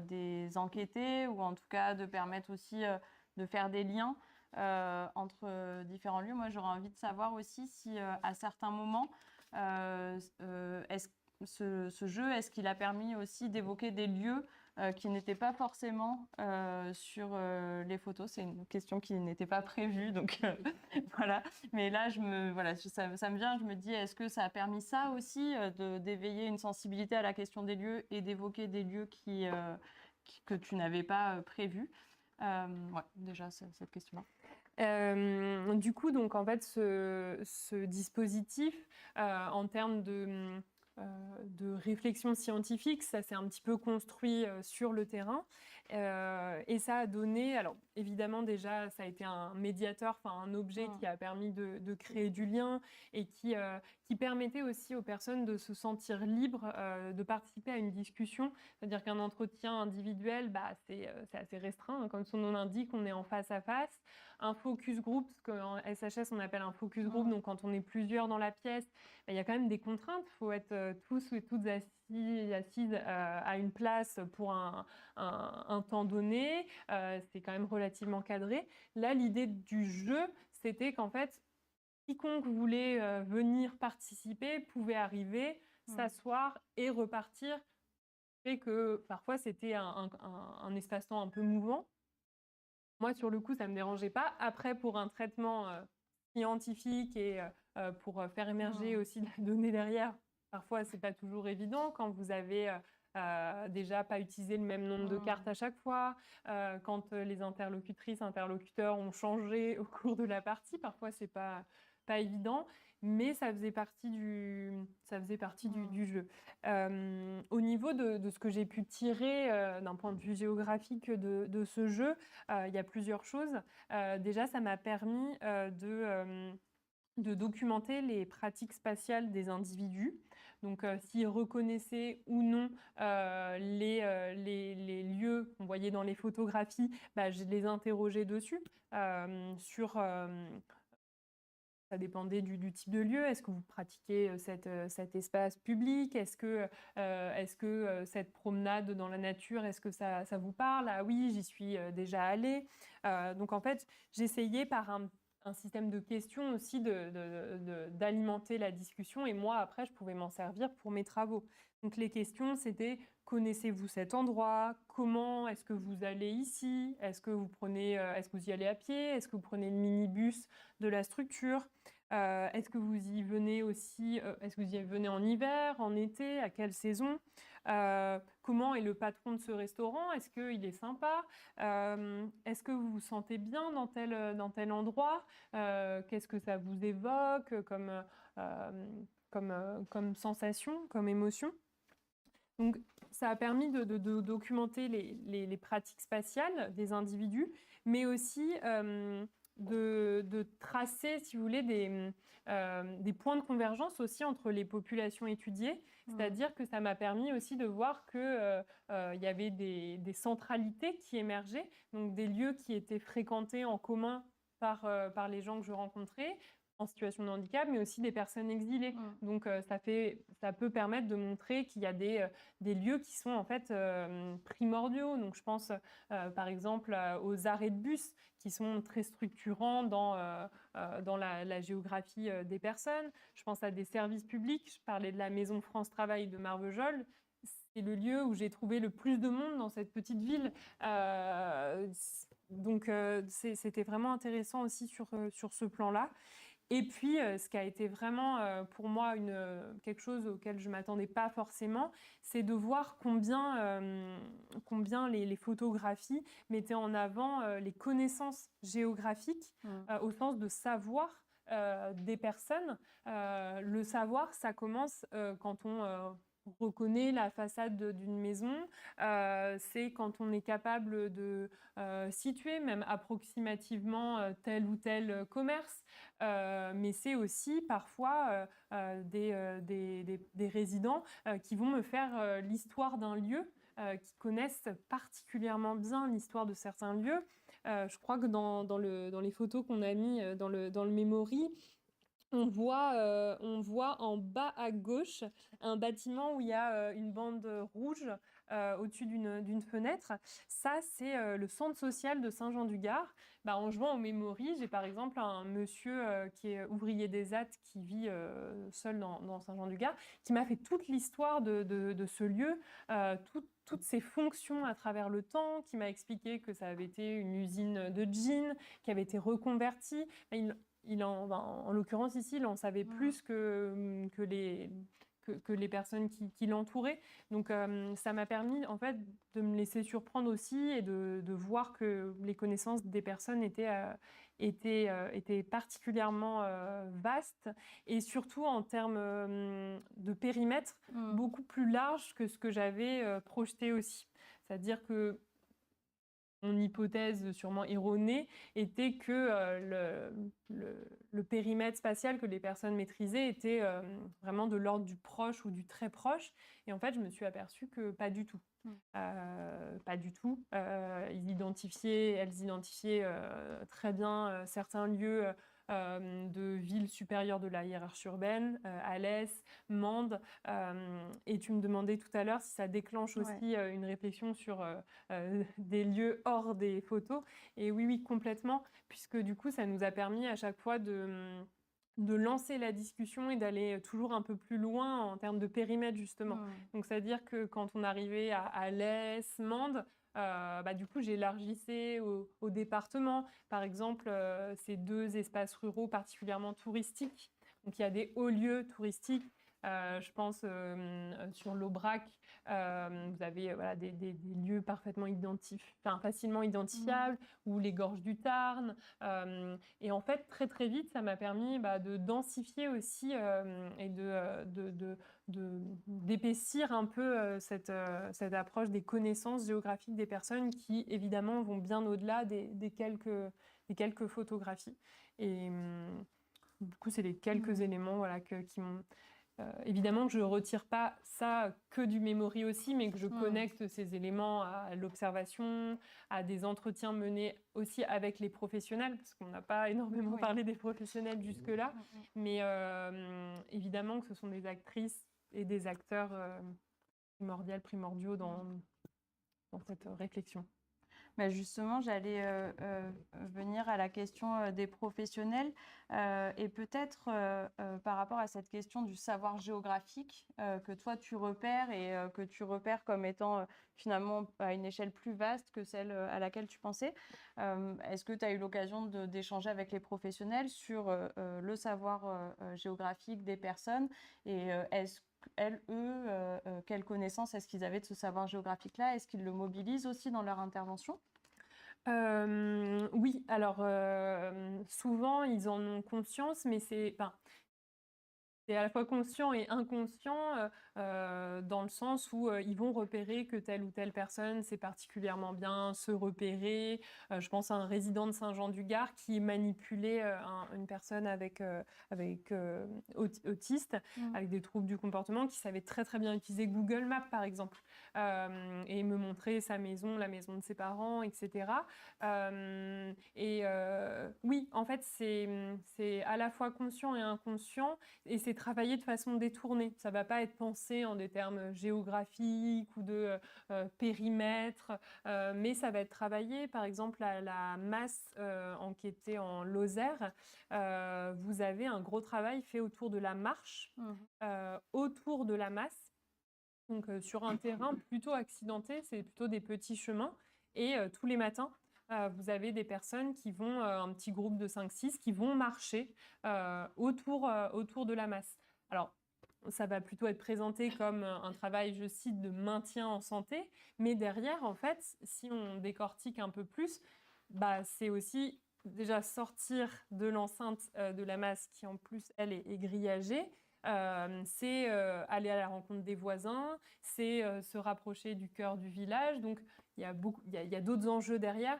Speaker 2: des enquêtés, ou en tout cas de permettre aussi de faire des liens entre différents lieux. Moi, j'aurais envie de savoir aussi si à certains moments, ce jeu, est-ce qu'il a permis aussi d'évoquer des lieux qui n'étaient pas forcément sur les photos? C'est une question qui n'était pas prévue, donc voilà. Mais là, ça me vient, je me dis, est-ce que ça a permis ça aussi, d'éveiller une sensibilité à la question des lieux et d'évoquer des lieux que tu n'avais pas prévus? Déjà, cette question-là.
Speaker 3: Du coup, donc, en fait, ce dispositif, en termes de réflexion scientifique, ça s'est un petit peu construit sur le terrain, et ça a donné, alors évidemment déjà ça a été un médiateur, un objet qui a permis de créer du lien et qui permettait aussi aux personnes de se sentir libres de participer à une discussion. C'est-à-dire qu'un entretien individuel, c'est assez restreint, comme son nom l'indique, on est en face à face. Un focus group, ce qu'en SHS on appelle un focus group, donc quand on est plusieurs dans la pièce, il y a quand même des contraintes. Il faut être tous et toutes assises à une place pour un temps donné. C'est quand même relativement cadré. Là, l'idée du jeu, c'était qu'en fait, quiconque voulait venir participer pouvait arriver, s'asseoir et repartir. Et que parfois, c'était un espace-temps un peu mouvant. Moi, sur le coup, ça ne me dérangeait pas. Après, pour un traitement scientifique et pour faire émerger aussi la donnée derrière, parfois, ce n'est pas toujours évident quand vous avez déjà, pas utiliser le même nombre de cartes à chaque fois. Quand les interlocutrices, interlocuteurs ont changé au cours de la partie, parfois, c'est pas évident, mais ça faisait partie du jeu. Au niveau de ce que j'ai pu tirer d'un point de vue géographique de ce jeu, il y a plusieurs choses. Déjà, ça m'a permis de documenter les pratiques spatiales des individus. Donc, s'ils reconnaissaient ou non les lieux qu'on voyait dans les photographies, je les interrogeais dessus. Ça dépendait du type de lieu. Est-ce que vous pratiquez cet espace public? Est-ce que cette promenade dans la nature, est-ce que ça vous parle? Ah oui, j'y suis déjà allée. Donc, en fait, j'essayais par un système de questions aussi d'alimenter la discussion. Et moi, après, je pouvais m'en servir pour mes travaux. Donc, les questions, c'était: connaissez-vous cet endroit? Comment est-ce que vous allez ici? Est-ce que vous y allez à pied? Est-ce que vous prenez le minibus de la structure? Est-ce que vous y venez aussi? Est-ce que vous y venez en hiver, en été? À quelle saison? Comment est le patron de ce restaurant? Est-ce qu'il est sympa? Est-ce que vous vous sentez bien dans tel endroit? Qu'est-ce que ça vous évoque comme sensation, comme émotion? Donc, ça a permis de documenter les pratiques spatiales des individus, mais aussi de tracer, si vous voulez, des points de convergence aussi entre les populations étudiées. C'est-à-dire que ça m'a permis aussi de voir qu'il y avait des centralités qui émergeaient, donc des lieux qui étaient fréquentés en commun par les gens que je rencontrais en situation de handicap, mais aussi des personnes exilées. Donc, ça peut permettre de montrer qu'il y a des lieux qui sont en fait primordiaux. Donc, je pense par exemple aux arrêts de bus qui sont très structurants dans la géographie des personnes. Je pense à des services publics. Je parlais de la Maison France Travail de Marvejols. C'est le lieu où j'ai trouvé le plus de monde dans cette petite ville. Donc, c'était vraiment intéressant aussi sur ce plan-là. Et puis, ce qui a été vraiment pour moi quelque chose auquel je ne m'attendais pas forcément, c'est de voir combien les photographies mettaient en avant les connaissances géographiques au sens de savoir des personnes. Le savoir, ça commence quand on reconnaît la façade d'une maison, c'est quand on est capable de situer même approximativement tel ou tel commerce, mais c'est aussi parfois des résidents qui vont me faire l'histoire d'un lieu, qui connaissent particulièrement bien l'histoire de certains lieux. Je crois que dans les photos qu'on a mis dans le memory, on voit en bas à gauche un bâtiment où il y a une bande rouge au-dessus d'une fenêtre. Ça, c'est le centre social de Saint-Jean-du-Gard. En jouant au memory, j'ai par exemple un monsieur qui est ouvrier des ZAT qui vit seul dans Saint-Jean-du-Gard, qui m'a fait toute l'histoire de ce lieu, toutes ses fonctions à travers le temps, qui m'a expliqué que ça avait été une usine de jeans, qui avait été reconvertie. En l'occurrence ici, il en savait plus que les personnes qui l'entouraient. Donc, ça m'a permis en fait de me laisser surprendre aussi et de voir que les connaissances des personnes étaient particulièrement vastes et surtout en termes de périmètre beaucoup plus large que ce que j'avais projeté aussi. C'est-à-dire que mon hypothèse sûrement erronée était que le périmètre spatial que les personnes maîtrisaient était vraiment de l'ordre du proche ou du très proche. Et en fait, je me suis aperçue que pas du tout. Pas du tout. Elles identifiaient très bien certains lieux de villes supérieures de la hiérarchie urbaine, Alès, Mende. Et tu me demandais tout à l'heure si ça déclenche aussi une réflexion sur des lieux hors des photos. Et oui, complètement, puisque du coup, ça nous a permis à chaque fois de lancer la discussion et d'aller toujours un peu plus loin en termes de périmètre, justement. Donc, c'est-à-dire que quand on arrivait à Alès, Mende, du coup, j'élargissais au département. Par exemple, ces deux espaces ruraux particulièrement touristiques. Donc, il y a des hauts lieux touristiques Je pense sur l'Aubrac, vous avez voilà, des lieux parfaitement facilement identifiables, ou les gorges du Tarn. Et en fait, très très vite, ça m'a permis de densifier aussi et d'épaissir un peu cette approche des connaissances géographiques des personnes qui, évidemment, vont bien au-delà des quelques photographies. Et du coup, c'est les quelques éléments voilà, qui m'ont... évidemment que je ne retire pas ça que du memory aussi, mais que je connecte ces éléments à l'observation, à des entretiens menés aussi avec les professionnels, parce qu'on n'a pas énormément parlé des professionnels jusque-là, mais évidemment que ce sont des actrices et des acteurs primordiaux dans cette réflexion.
Speaker 2: Justement, j'allais venir à la question des professionnels et peut-être par rapport à cette question du savoir géographique que toi tu repères et que tu repères comme étant finalement à une échelle plus vaste que celle à laquelle tu pensais. Est-ce que tu as eu l'occasion d'échanger avec les professionnels sur le savoir géographique des personnes et est-ce quelles connaissances est-ce qu'ils avaient de ce savoir géographique-là? Est-ce qu'ils le mobilisent aussi dans leur intervention?
Speaker 3: Oui, alors souvent ils en ont conscience, mais c'est à la fois conscient et inconscient dans le sens où ils vont repérer que telle ou telle personne sait particulièrement bien se repérer. Je pense à un résident de Saint-Jean-du-Gard qui manipulait une personne autiste, avec des troubles du comportement, qui savait très très bien utiliser Google Maps par exemple, et me montrer sa maison, la maison de ses parents, etc. Oui, en fait, c'est à la fois conscient et inconscient, et c'est travaillé de façon détournée. Ça ne va pas être pensé en des termes géographiques ou de périmètre, mais ça va être travaillé, par exemple, à la Masse qui était en Lozère. Vous avez un gros travail fait autour de la marche, autour de la Masse, donc sur un terrain plutôt accidenté, c'est plutôt des petits chemins, et tous les matins, vous avez des personnes qui vont, un petit groupe de 5-6, qui vont marcher autour de la Masse. Alors, ça va plutôt être présenté comme un travail, je cite, de maintien en santé, mais derrière, en fait, si on décortique un peu plus, c'est aussi déjà sortir de l'enceinte de la Masse, qui en plus, elle est grillagée. C'est aller à la rencontre des voisins, c'est se rapprocher du cœur du village. Donc, il y a d'autres enjeux derrière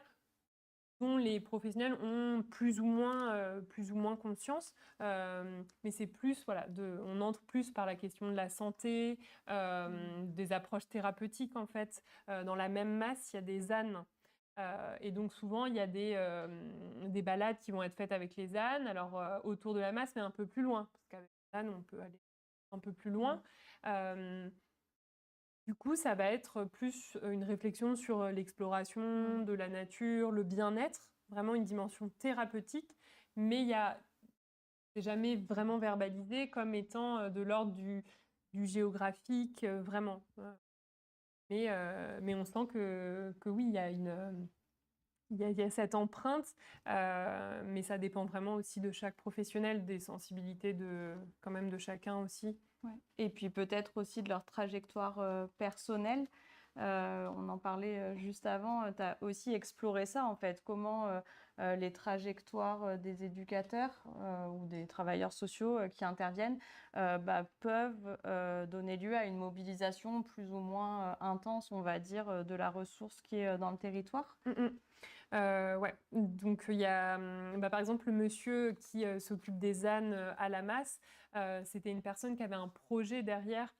Speaker 3: dont les professionnels ont plus ou moins conscience, mais c'est plus, voilà, on entre plus par la question de la santé, des approches thérapeutiques en fait. Dans la même Masse, il y a des ânes. Et donc souvent, il y a des balades qui vont être faites avec les ânes, alors autour de la Masse, mais un peu plus loin, parce qu'avec les ânes, on peut aller un peu plus loin. Du coup, ça va être plus une réflexion sur l'exploration de la nature, le bien-être, vraiment une dimension thérapeutique, mais c'est jamais vraiment verbalisé comme étant de l'ordre du géographique, vraiment. Mais on sent que oui, il y a cette empreinte, mais ça dépend vraiment aussi de chaque professionnel, des sensibilités quand même de chacun aussi.
Speaker 2: Ouais. Et puis peut-être aussi de leur trajectoire personnelle. On en parlait juste avant, tu as aussi exploré ça en fait, comment les trajectoires des éducateurs ou des travailleurs sociaux qui interviennent peuvent donner lieu à une mobilisation plus ou moins intense, on va dire, de la ressource qui est dans le territoire.
Speaker 3: Ouais, donc il y a par exemple le monsieur qui s'occupe des ânes à la Masse, c'était une personne qui avait un projet derrière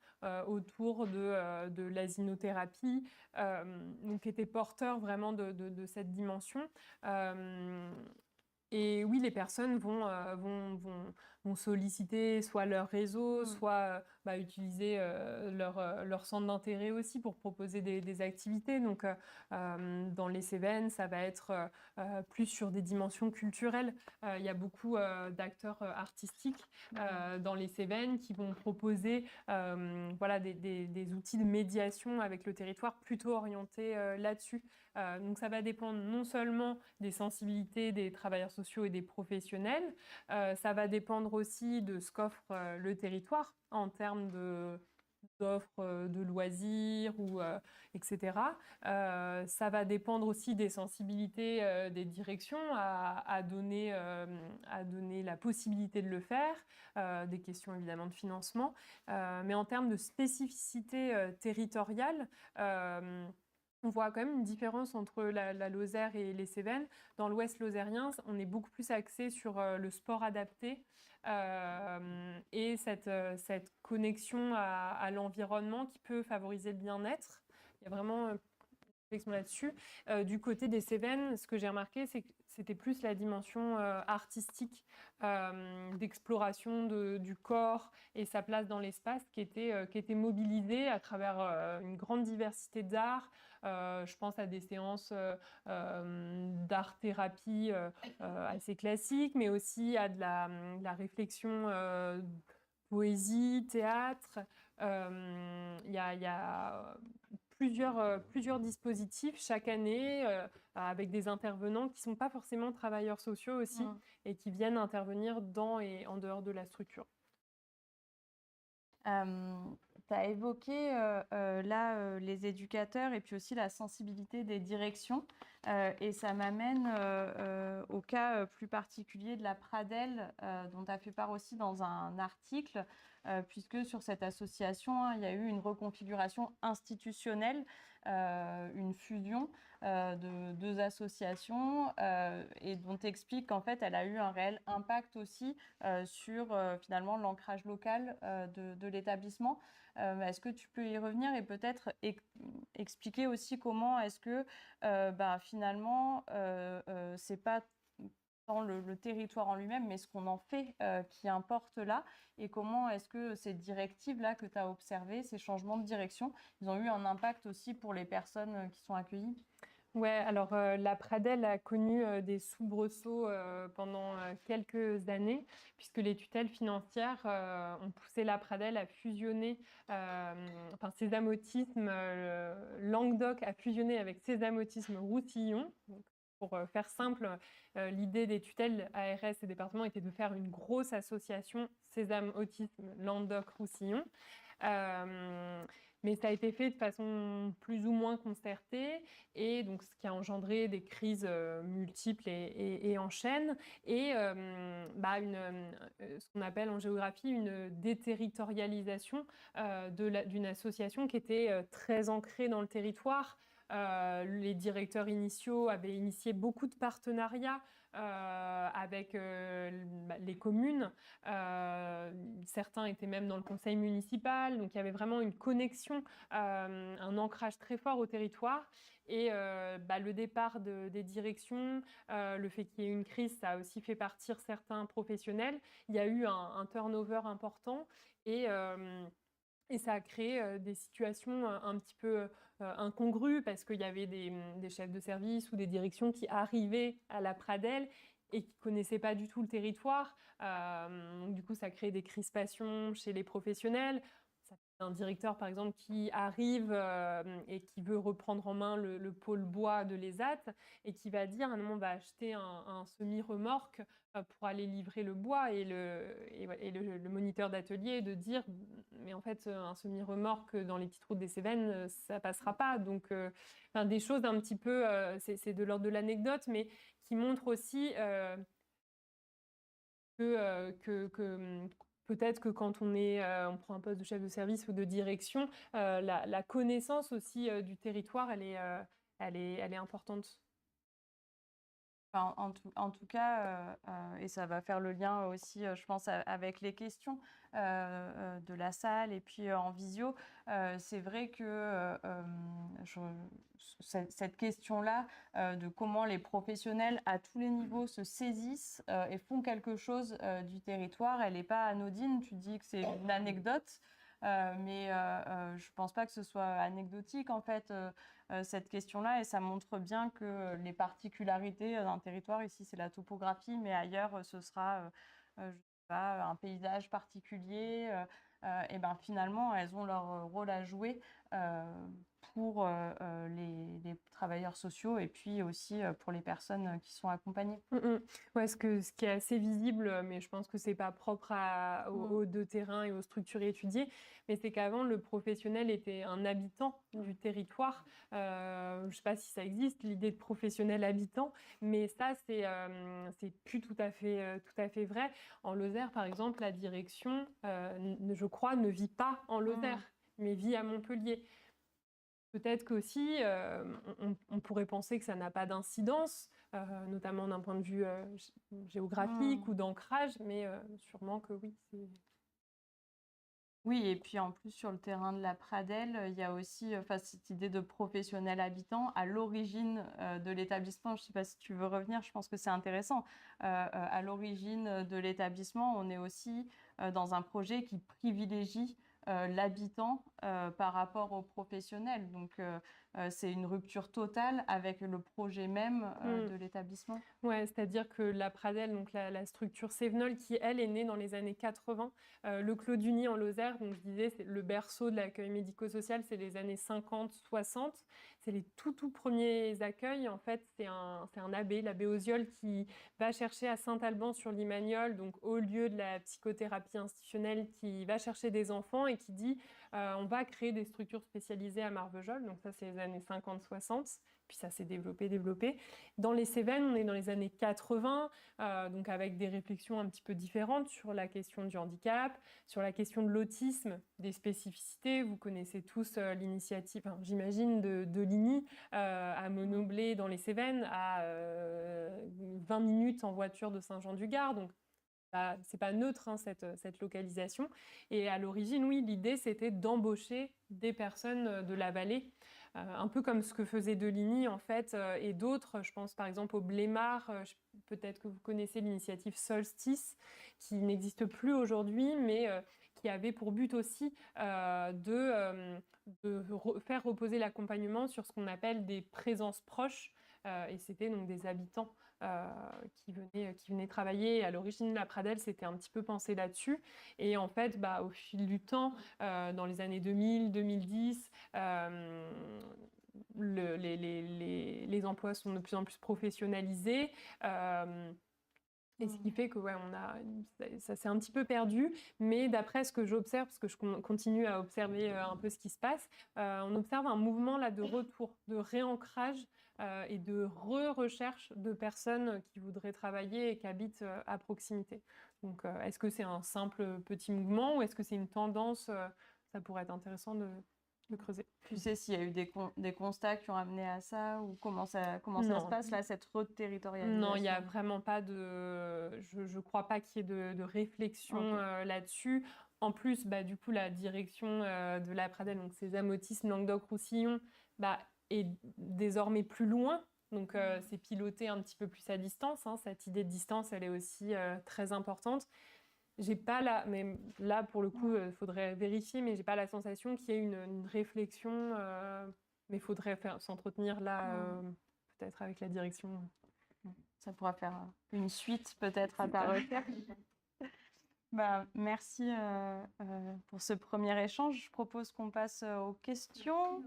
Speaker 3: autour de l'asinothérapie, donc qui était porteur vraiment de cette dimension. Et oui, les personnes vont solliciter soit leur réseau, soit utiliser leur centre d'intérêt aussi pour proposer des activités. Donc, dans les Cévennes, ça va être plus sur des dimensions culturelles. Il y a beaucoup d'acteurs artistiques dans les Cévennes qui vont proposer des outils de médiation avec le territoire plutôt orientés là-dessus. Donc, ça va dépendre non seulement des sensibilités des travailleurs sociaux, sociaux et des professionnels. Ça va dépendre aussi de ce qu'offre le territoire en termes d'offres de loisirs etc. Ça va dépendre aussi des sensibilités des directions à donner la possibilité de le faire, des questions évidemment de financement. Mais en termes de spécificité territoriale, on voit quand même une différence entre la Lozère et les Cévennes. Dans l'Ouest lozérien, on est beaucoup plus axé sur le sport adapté et cette connexion à l'environnement qui peut favoriser le bien-être. Il y a vraiment une réflexion là-dessus. Du côté des Cévennes, ce que j'ai remarqué, c'est que c'était plus la dimension artistique d'exploration du corps et sa place dans l'espace qui était mobilisée à travers une grande diversité d'arts. Je pense à des séances d'art-thérapie assez classiques, mais aussi à de la réflexion poésie, théâtre. Il y a plusieurs dispositifs chaque année avec des intervenants qui ne sont pas forcément travailleurs sociaux aussi et qui viennent intervenir dans et en dehors de la structure.
Speaker 2: Tu as évoqué là les éducateurs et puis aussi la sensibilité des directions et ça m'amène au cas plus particulier de la Pradelle dont tu as fait part aussi dans un article puisque sur cette association, il y a eu une reconfiguration institutionnelle, une fusion de deux associations et dont tu expliques qu'en fait, elle a eu un réel impact aussi sur finalement l'ancrage local de l'établissement. Est-ce que tu peux y revenir et peut-être expliquer aussi comment est-ce que finalement, c'est pas tant le territoire en lui-même, mais ce qu'on en fait qui importe là, et comment est-ce que ces directives-là que tu as observées, ces changements de direction, ils ont eu un impact aussi pour les personnes qui sont accueillies?
Speaker 3: Ouais, alors la Pradelle a connu des soubresauts pendant quelques années, puisque les tutelles financières ont poussé la Pradelle à fusionner, Sésame Autisme, Languedoc a fusionné avec Sésame Autisme Roussillon. Donc, pour faire simple, l'idée des tutelles ARS et départements était de faire une grosse association Sésame Autisme Languedoc Roussillon. Mais ça a été fait de façon plus ou moins concertée, et donc ce qui a engendré des crises multiples et en chaîne, et ce qu'on appelle en géographie une déterritorialisation d'une association qui était très ancrée dans le territoire. Les directeurs initiaux avaient initié beaucoup de partenariats avec les communes. Certains étaient même dans le conseil municipal, donc il y avait vraiment une connexion, un ancrage très fort au territoire. Et le départ des directions, le fait qu'il y ait eu une crise, ça a aussi fait partir certains professionnels. Il y a eu un turnover important et ça a créé des situations un petit peu incongrues parce qu'il y avait des chefs de service ou des directions qui arrivaient à la Pradelle et qui ne connaissaient pas du tout le territoire. Donc, du coup, ça crée des crispations chez les professionnels. Un directeur, par exemple, qui arrive et qui veut reprendre en main le pôle bois de l'ESAT et qui va dire, à un moment, on va acheter un semi-remorque pour aller livrer le bois, et le moniteur d'atelier de dire, mais en fait, un semi-remorque dans les petites routes des Cévennes, ça passera pas. Donc, des choses un petit peu, c'est de l'ordre de l'anecdote, mais qui montrent aussi que peut-être que quand on prend un poste de chef de service ou de direction, la connaissance aussi du territoire, elle est importante.
Speaker 2: En tout cas, et ça va faire le lien aussi, je pense, avec les questions de la salle et puis en visio, c'est vrai que cette question-là de comment les professionnels à tous les niveaux se saisissent et font quelque chose du territoire, elle n'est pas anodine. Tu dis que c'est une anecdote. Mais je ne pense pas que ce soit anecdotique, en fait, cette question-là. Et ça montre bien que les particularités d'un territoire, ici c'est la topographie, mais ailleurs ce sera je sais pas, un paysage particulier. Et ben finalement, elles ont leur rôle à jouer pour les travailleurs sociaux et puis aussi pour les personnes qui sont accompagnées.
Speaker 3: Ouais, ce qui est assez visible, mais je pense que c'est pas propre aux deux terrains et aux structures étudiées, mais c'est qu'avant, le professionnel était un habitant du territoire. Je sais pas si ça existe, l'idée de professionnel habitant, mais ça, c'est plus tout à fait vrai. En Lozère, par exemple, la direction, je crois, ne vit pas en Lozère, mais vit à Montpellier. Peut-être qu'aussi, on pourrait penser que ça n'a pas d'incidence, notamment d'un point de vue géographique ou d'ancrage, mais sûrement que oui.
Speaker 2: Oui, et puis en plus, sur le terrain de la Pradelle, il y a aussi cette idée de professionnel habitant à l'origine de l'établissement. Je ne sais pas si tu veux revenir, je pense que c'est intéressant. À l'origine de l'établissement, on est aussi dans un projet qui privilégie l'habitant par rapport au professionnel. Donc, c'est une rupture totale avec le projet même de l'établissement.
Speaker 3: Ouais, c'est-à-dire que la Pradelle, donc la structure Cévenol, qui elle est née dans les années 80, le Clos d'Ugny en Lozère, donc je disais, c'est le berceau de l'accueil médico-social, c'est les années 50-60. C'est les tout premiers accueils. En fait, c'est un abbé, l'abbé Osiol, qui va chercher à Saint-Alban-sur-Limagnole, donc au lieu de la psychothérapie institutionnelle, qui va chercher des enfants et qui dit on va créer des structures spécialisées à Marvejols. Donc ça, c'est les années 50-60. Puis ça s'est développé. Dans les Cévennes, on est dans les années 80, donc avec des réflexions un petit peu différentes sur la question du handicap, sur la question de l'autisme, des spécificités. Vous connaissez tous l'initiative, j'imagine, de l'INI à Monoblé dans les Cévennes, à 20 minutes en voiture de Saint-Jean-du-Gard. Donc, c'est pas neutre cette localisation. Et à l'origine, oui, l'idée, c'était d'embaucher des personnes de la vallée. Un peu comme ce que faisait Deligny en fait et d'autres. Je pense par exemple au Blémard, peut-être que vous connaissez l'initiative Solstice, qui n'existe plus aujourd'hui, mais qui avait pour but aussi de faire reposer l'accompagnement sur ce qu'on appelle des présences proches. Et c'était donc des habitants qui venaient travailler. À l'origine, la Pradelle, c'était un petit peu pensé là-dessus. Et en fait, au fil du temps, dans les années 2000, 2010, les emplois sont de plus en plus professionnalisés. Et ce qui fait que ça s'est un petit peu perdu, mais d'après ce que j'observe, parce que je continue à observer un peu ce qui se passe, on observe un mouvement là de retour, de réancrage et de recherche de personnes qui voudraient travailler et qui habitent à proximité. Donc, est-ce que c'est un simple petit mouvement ou est-ce que c'est une tendance ça pourrait être intéressant de creuser.
Speaker 2: Tu sais s'il y a eu des constats qui ont amené à ça ou comment ça se passe là, cette reterritorialisation?
Speaker 3: Non, il n'y a vraiment pas de... Je crois pas qu'il y ait de réflexion là-dessus. En plus, du coup, la direction de la Pradelle, donc Sésame Autisme Languedoc-Roussillon, est désormais plus loin. Donc, c'est piloté un petit peu plus à distance. Cette idée de distance, elle est aussi très importante. J'ai pas mais là pour le coup, il faudrait vérifier, mais j'ai pas la sensation qu'il y ait une réflexion. Mais il faudrait s'entretenir là, peut-être avec la direction.
Speaker 2: Ça pourra faire une suite peut-être à ta recherche. Merci pour ce premier échange. Je propose qu'on passe aux questions.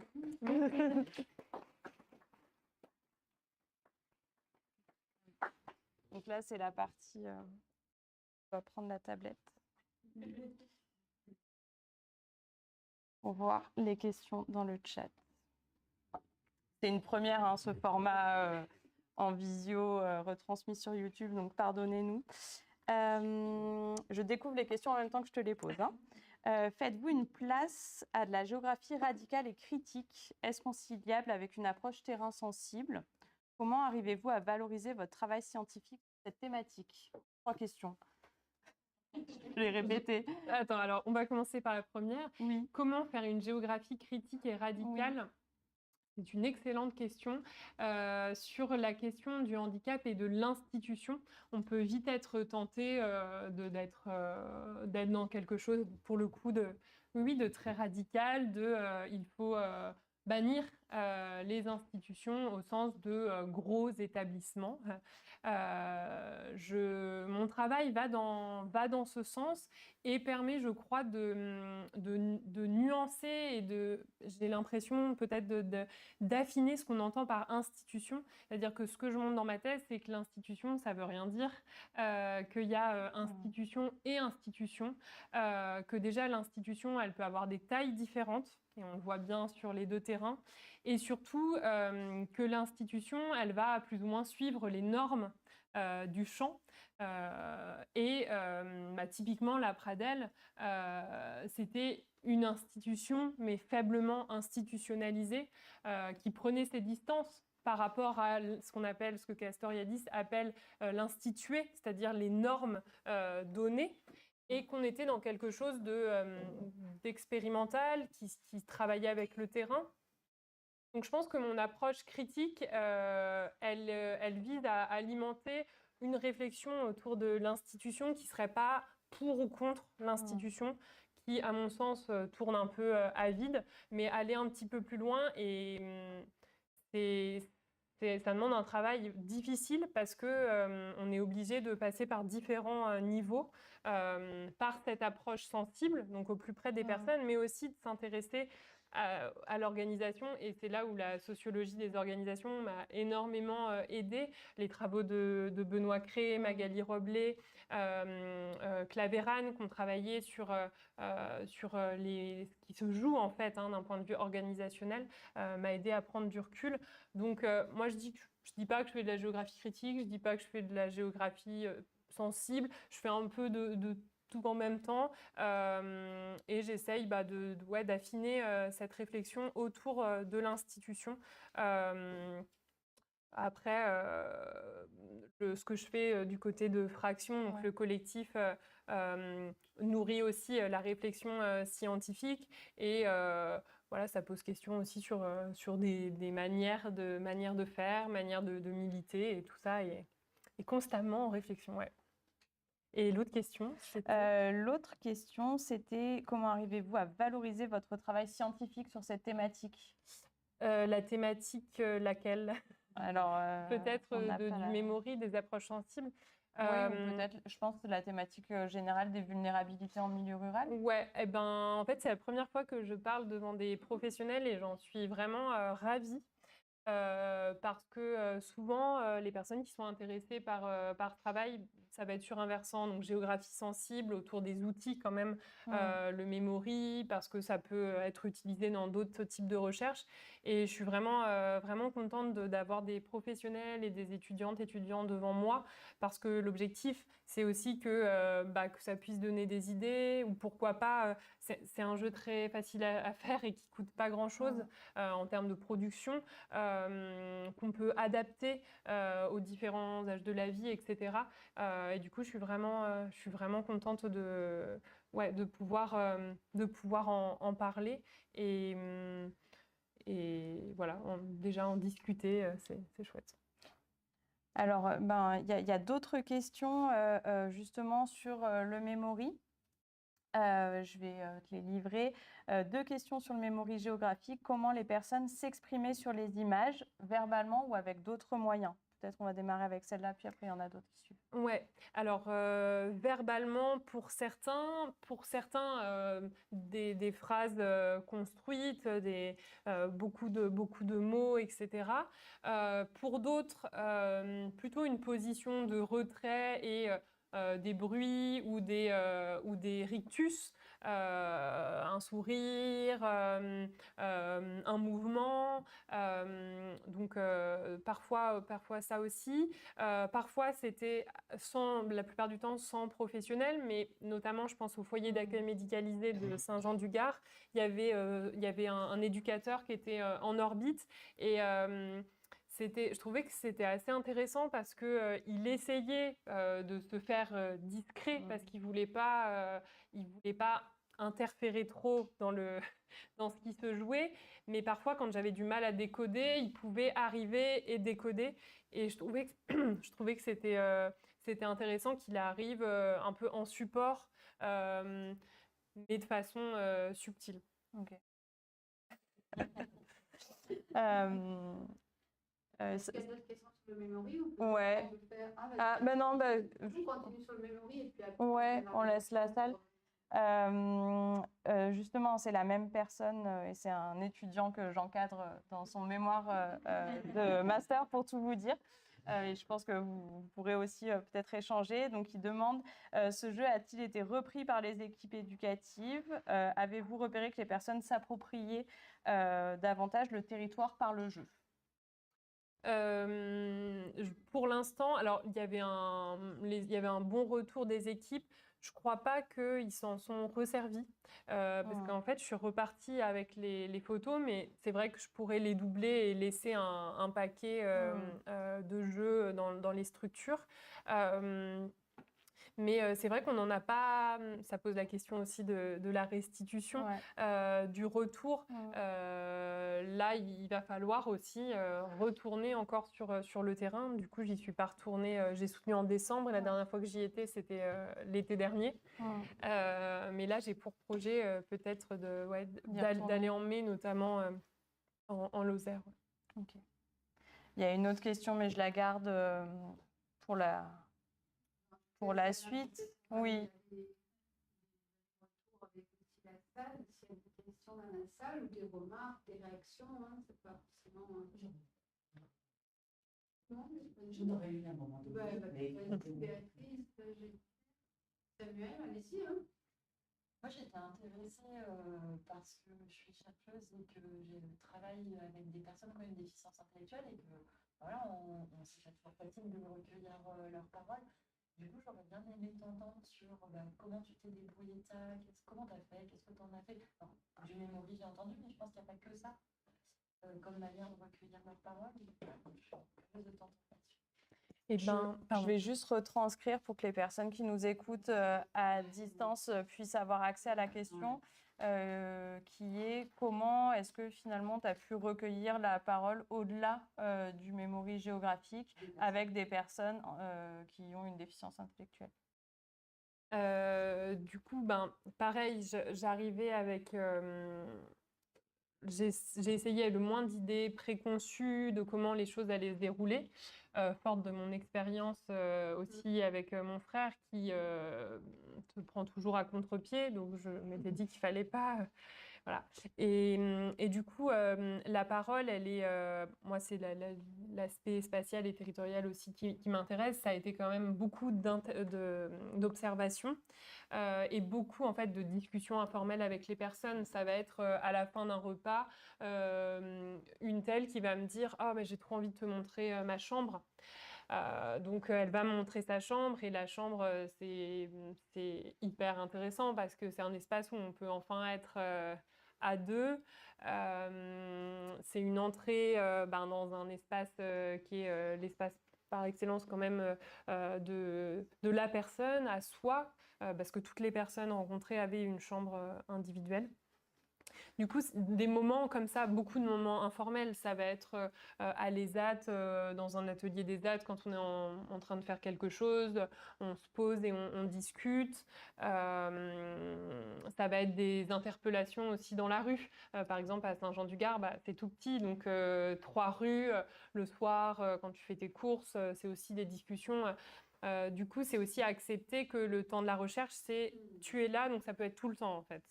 Speaker 2: Donc là, c'est la partie... On va prendre la tablette pour voir les questions dans le chat. C'est une première, ce format en visio retransmis sur YouTube, donc pardonnez-nous. Je découvre les questions en même temps que je te les pose. Faites-vous une place à de la géographie radicale et critique? Est-ce conciliable avec une approche terrain sensible? Comment arrivez-vous à valoriser votre travail scientifique sur cette thématique? 3 questions. Je l'ai répété.
Speaker 3: Attends, alors on va commencer par la première.
Speaker 2: Oui.
Speaker 3: Comment faire une géographie critique et radicale? C'est une excellente question. Sur la question du handicap et de l'institution, on peut vite être tenté d'être dans quelque chose, pour le coup, de très radical, il faut bannir les institutions au sens de gros établissements. Mon travail va dans ce sens et permet, je crois, de nuancer et j'ai l'impression peut-être d'affiner ce qu'on entend par institution. C'est-à-dire que ce que je montre dans ma thèse, c'est que l'institution, ça veut rien dire, qu'il y a institution et institution, que déjà l'institution, elle peut avoir des tailles différentes, et on le voit bien sur les deux terrains, et surtout que l'institution, elle va plus ou moins suivre les normes du champ. Typiquement, la Pradelle, c'était une institution, mais faiblement institutionnalisée, qui prenait ses distances par rapport à ce qu'on appelle, ce que Castoriadis appelle l'institué, c'est-à-dire les normes données, et qu'on était dans quelque chose d'expérimental, qui travaillait avec le terrain. Donc je pense que mon approche critique, elle vise à alimenter une réflexion autour de l'institution qui ne serait pas pour ou contre l'institution, qui, à mon sens, tourne un peu à vide, mais aller un petit peu plus loin. Et ça demande un travail difficile parce qu'on est obligé de passer par différents niveaux, par cette approche sensible, donc au plus près des personnes, mais aussi de s'intéresser à l'organisation. Et c'est là où la sociologie des organisations m'a énormément aidée. Les travaux de Benoît Cré, Magali Roblet, Claveran, qui ont travaillé sur ce qui se joue en fait d'un point de vue organisationnel, m'a aidé à prendre du recul. Donc moi je dis pas que je fais de la géographie critique, je dis pas que je fais de la géographie sensible, je fais un peu de tout en même temps, et j'essaye d'affiner cette réflexion autour de l'institution. Après, ce que je fais du côté de Fraction, donc le collectif, nourrit aussi la réflexion scientifique, et voilà, ça pose question aussi sur des manières de faire, manières de militer, et tout ça est constamment en réflexion. Ouais. Et l'autre question,
Speaker 2: c'était comment arrivez-vous à valoriser votre travail scientifique sur cette thématique?
Speaker 3: La thématique, laquelle?
Speaker 2: Alors,
Speaker 3: peut-être du memory, des approches sensibles.
Speaker 2: Oui, ou peut-être, je pense, la thématique générale des vulnérabilités en milieu rural.
Speaker 3: Ouais, en fait, c'est la première fois que je parle devant des professionnels et j'en suis vraiment ravie. Parce que souvent, les personnes qui sont intéressées par ce travail, ça va être sur un versant, donc géographie sensible, autour des outils quand même, le memory, parce que ça peut être utilisé dans d'autres types de recherches. Et je suis vraiment, vraiment contente d'avoir des professionnels et des étudiants devant moi, parce que l'objectif, c'est aussi que ça puisse donner des idées, ou pourquoi pas, c'est un jeu très facile à faire et qui coûte pas grand-chose en termes de production, qu'on peut adapter aux différents âges de la vie, etc. Et du coup, je suis vraiment contente de pouvoir en parler et voilà, déjà en discuter, c'est chouette.
Speaker 2: Alors, y a d'autres questions justement sur le memory. Je vais te les livrer. 2 questions sur le memory géographique. Comment les personnes s'exprimaient sur les images, verbalement ou avec d'autres moyens? Peut-être on va démarrer avec celle-là, puis après il y en a d'autres qui suivent.
Speaker 3: Ouais, alors verbalement pour certains des phrases construites, beaucoup de mots, etc. Pour d'autres, plutôt une position de retrait et des bruits ou des rictus, un sourire, un mouvement, donc parfois ça aussi. Parfois c'était la plupart du temps sans professionnel, mais notamment je pense au foyer d'accueil médicalisé de Saint-Jean-du-Gard. Il y avait un éducateur qui était en orbite, et je trouvais que c'était assez intéressant parce qu'il essayait de se faire discret, parce qu'il voulait pas interférer trop dans ce qui se jouait. Mais parfois, quand j'avais du mal à décoder, il pouvait arriver et décoder. Et je trouvais que c'était intéressant qu'il arrive un peu en support, mais de façon subtile.
Speaker 2: Ok.
Speaker 1: Est-ce qu'il y a d'autres questions sur le memory ou peut-être
Speaker 2: Ouais.
Speaker 1: on peut faire...
Speaker 2: Ah, ben non,
Speaker 1: on continue sur le memory et puis après,
Speaker 2: ouais,
Speaker 1: on
Speaker 2: on
Speaker 1: verra
Speaker 2: laisse la salle. Justement, c'est la même personne et c'est un étudiant que j'encadre dans son mémoire de master, pour tout vous dire. Et je pense que vous pourrez aussi peut-être échanger. Donc, il demande, ce jeu a-t-il été repris par les équipes éducatives? Avez-vous repéré que les personnes s'appropriaient davantage le territoire par le jeu?
Speaker 3: Pour l'instant, alors il y avait un bon retour des équipes. Je crois pas qu'ils s'en sont resservis parce qu'en fait, je suis repartie avec les photos, mais c'est vrai que je pourrais les doubler et laisser un paquet de jeux dans les structures. Mais c'est vrai qu'on n'en a pas. Ça pose la question aussi de la restitution, du retour. Là, il va falloir aussi retourner encore sur le terrain. Du coup, j'y suis pas retournée. J'ai soutenu en décembre et la dernière fois que j'y étais, c'était l'été dernier. Mais là, j'ai pour projet peut-être d'aller en mai, notamment en Lozère.
Speaker 2: Ok. Il y a une autre question, mais je la garde pour la suite. Oui.
Speaker 1: S'il y a des questions dans la salle ou des remarques, des réactions, c'est pas forcément. Non,
Speaker 4: j'en aurais eu à un moment donné.
Speaker 1: Béatrice, Samuel, allez-y.
Speaker 4: Moi, j'étais intéressée parce que je suis chercheuse et que je travaille avec des personnes qui ont une déficience intellectuelle et que voilà, c'est chaque fois facile de recueillir leurs paroles. Du coup, j'aurais bien aimé t'entendre sur comment tu t'es débrouillé de ça, comment tu as fait, qu'est-ce que tu en as fait. Alors, du memory, j'ai entendu, mais je pense qu'il n'y a pas que ça comme manière de recueillir leurs paroles. Je suis curieuse de t'entendre là-dessus.
Speaker 2: Je vais juste retranscrire pour que les personnes qui nous écoutent à distance puissent avoir accès à la question, qui est comment est-ce que finalement tu as pu recueillir la parole au-delà du memory géographique avec des personnes qui ont une déficience intellectuelle.
Speaker 3: Du coup, pareil, j'arrivais avec... J'ai essayé le moins d'idées préconçues de comment les choses allaient se dérouler, forte de mon expérience aussi avec mon frère qui te prend toujours à contre-pied, donc je m'étais dit qu'il fallait pas... Voilà. Et du coup, la parole, elle est, moi, c'est l'aspect spatial et territorial aussi qui m'intéresse. Ça a été quand même beaucoup d'observations et beaucoup en fait de discussions informelles avec les personnes. Ça va être à la fin d'un repas, une telle qui va me dire « Ah, mais j'ai trop envie de te montrer ma chambre ». Donc elle va me montrer sa chambre et la chambre c'est hyper intéressant parce que c'est un espace où on peut enfin être à deux. C'est une entrée dans un espace qui est l'espace par excellence quand même de la personne à soi parce que toutes les personnes rencontrées avaient une chambre individuelle. Du coup, des moments comme ça, beaucoup de moments informels, ça va être à l'ESAT, dans un atelier d'ESAT, quand on est en train de faire quelque chose, on se pose et on discute. Ça va être des interpellations aussi dans la rue. Par exemple, à Saint-Jean-du-Gard, c'est tout petit, donc 3 rues, le soir, quand tu fais tes courses, c'est aussi des discussions. Du coup, c'est aussi accepter que le temps de la recherche, c'est tu es là, donc ça peut être tout le temps en fait.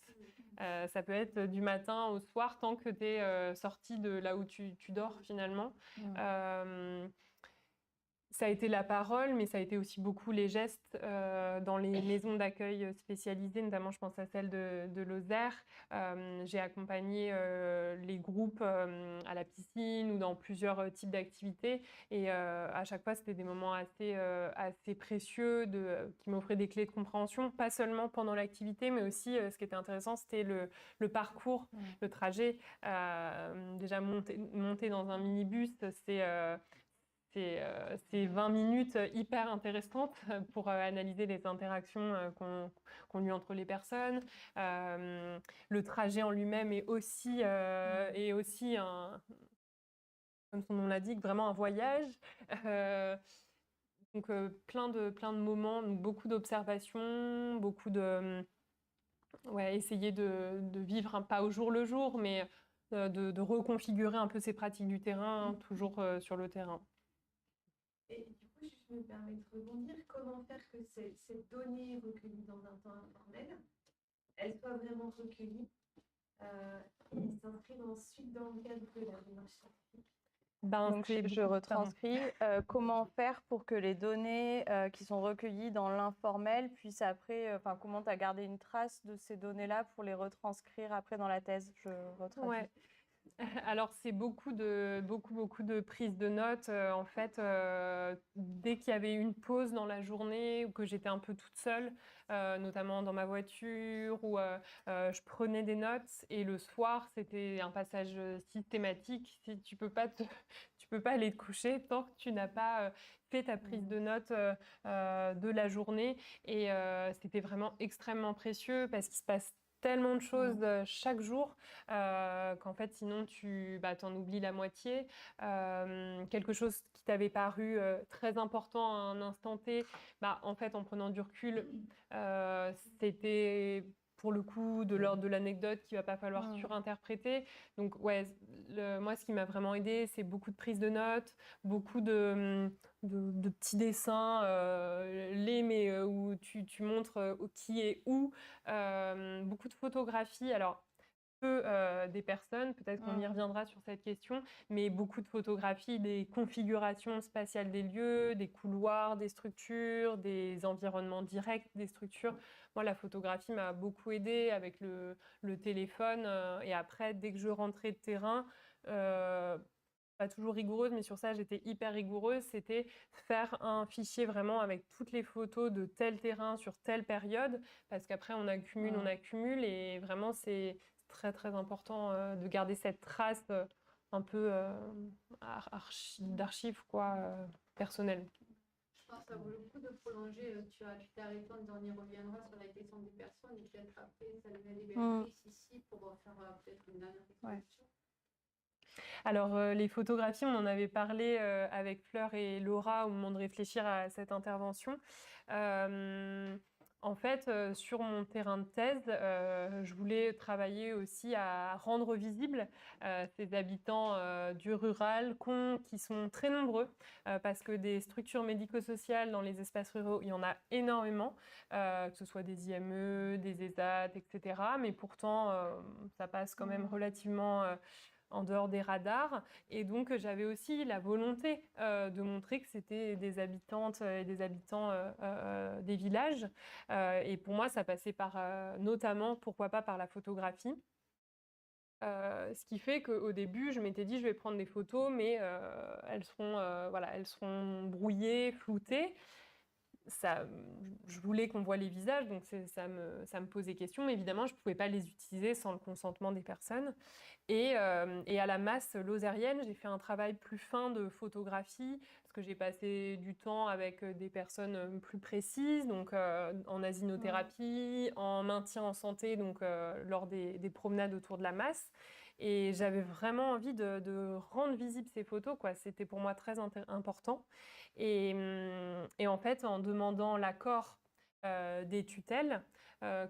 Speaker 3: Ça peut être du matin au soir tant que tu es sorti de là où tu dors finalement. Ça a été la parole, mais ça a été aussi beaucoup les gestes dans les maisons d'accueil spécialisées, notamment je pense à celle de Lozère. J'ai accompagné les groupes à la piscine ou dans plusieurs types d'activités. Et à chaque fois, c'était des moments assez précieux qui m'offraient des clés de compréhension, pas seulement pendant l'activité, mais aussi ce qui était intéressant, c'était le parcours, le trajet. Déjà, monter dans un minibus, c'est 20 minutes hyper intéressantes pour analyser les interactions qu'on eut entre les personnes. Le trajet en lui-même est aussi comme son nom l'indique, vraiment un voyage. Donc plein de moments, donc beaucoup d'observations, beaucoup de... essayer de vivre pas au jour le jour, mais de reconfigurer un peu ces pratiques du terrain, toujours sur le terrain.
Speaker 5: Et du coup, je me permets de rebondir. Comment faire que ces données recueillies dans un temps informel, elles soient vraiment recueillies et s'inscrivent ensuite dans le cadre de la démarche scientifique?
Speaker 2: Donc, je retranscris. Comment faire pour que les données qui sont recueillies dans l'informel puissent après, comment tu as gardé une trace de ces données-là pour les retranscrire après dans la thèse? Je retraduis.
Speaker 3: Ouais. Alors, c'est beaucoup de prises de notes. En fait, dès qu'il y avait une pause dans la journée ou que j'étais un peu toute seule, notamment dans ma voiture, ou je prenais des notes. Et le soir, c'était un passage systématique. Si tu peux pas aller te coucher tant que tu n'as pas fait ta prise de notes de la journée. Et c'était vraiment extrêmement précieux parce qu'il se passe tellement de choses chaque jour qu'en fait sinon tu t'en oublies la moitié. Quelque chose qui t'avait paru très important à un instant T, en fait en prenant du recul c'était pour le coup de l'ordre de l'anecdote qu'il va pas falloir surinterpréter. Donc ouais, moi ce qui m'a vraiment aidé, c'est beaucoup de prises de notes, beaucoup de petits dessins mais où tu montres qui est où, beaucoup de photographies. Alors peu des personnes, peut-être qu'on y reviendra sur cette question, mais beaucoup de photographies des configurations spatiales des lieux, des couloirs, des structures, des environnements directs des structures. Moi, la photographie m'a beaucoup aidée avec le téléphone. Et après, dès que je rentrais de terrain, pas toujours rigoureuse, mais sur ça, j'étais hyper rigoureuse. C'était faire un fichier vraiment avec toutes les photos de tel terrain sur telle période, parce qu'après, on accumule, et vraiment, c'est très, très important de garder cette trace un peu d'archives, personnelles.
Speaker 1: Je pense que ça vaut le coup de prolonger. Tu t'as répondu, on y reviendra sur la question des personnes, et peut-être après, ça les a libérées ici pour faire peut-être une dernière exposition.
Speaker 3: Alors, les photographies, on en avait parlé avec Fleur et Laura au moment de réfléchir à cette intervention. En fait, sur mon terrain de thèse, je voulais travailler aussi à rendre visibles ces habitants du rural qui sont très nombreux, parce que des structures médico-sociales dans les espaces ruraux, il y en a énormément, que ce soit des IME, des ESAT, etc. Mais pourtant, ça passe quand même relativement en dehors des radars. Et donc, j'avais aussi la volonté de montrer que c'était des habitantes et des habitants des villages. Et pour moi, ça passait par, notamment, pourquoi pas, par la photographie. Ce qui fait qu'au début, je m'étais dit, je vais prendre des photos, mais elles seront brouillées, floutées. Je voulais qu'on voit les visages, donc ça me posait question. Mais évidemment, je ne pouvais pas les utiliser sans le consentement des personnes. Et à la masse lozérienne, j'ai fait un travail plus fin de photographie, parce que j'ai passé du temps avec des personnes plus précises, donc en asinothérapie, en maintien en santé, donc lors des promenades autour de la masse. Et j'avais vraiment envie de rendre visibles ces photos, quoi. C'était pour moi très important. Et en fait, en demandant l'accord des tutelles,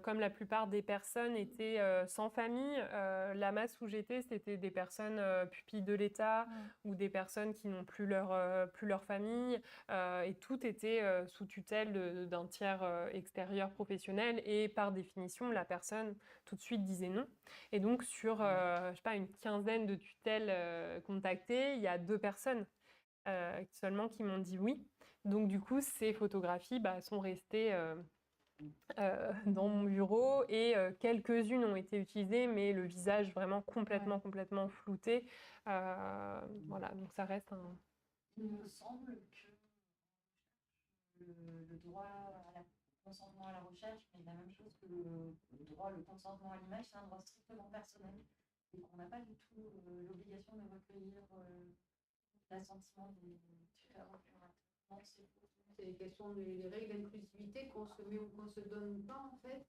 Speaker 3: comme la plupart des personnes étaient sans famille, la masse où j'étais, c'était des personnes pupilles de l'État ou des personnes qui n'ont plus leur famille, et tout était sous tutelle d'un tiers extérieur professionnel, et par définition, la personne tout de suite disait non. Et donc sur, je sais pas, une quinzaine de tutelles contactées, il y a 2 personnes seulement qui m'ont dit oui. Donc du coup, ces photographies sont restées dans mon bureau, et quelques-unes ont été utilisées, mais le visage vraiment complètement flouté. Voilà, donc ça reste un...
Speaker 4: Il me semble que le droit à la consentement à la recherche, mais la même chose que le consentement à l'image, c'est un droit strictement personnel, et qu'on n'a pas du tout l'obligation de recueillir l'assentiment des tuteurs curateurs. Non, c'est faux.
Speaker 1: C'est des questions des règles d'inclusivité qu'on se met ou qu'on se donne pas, en fait,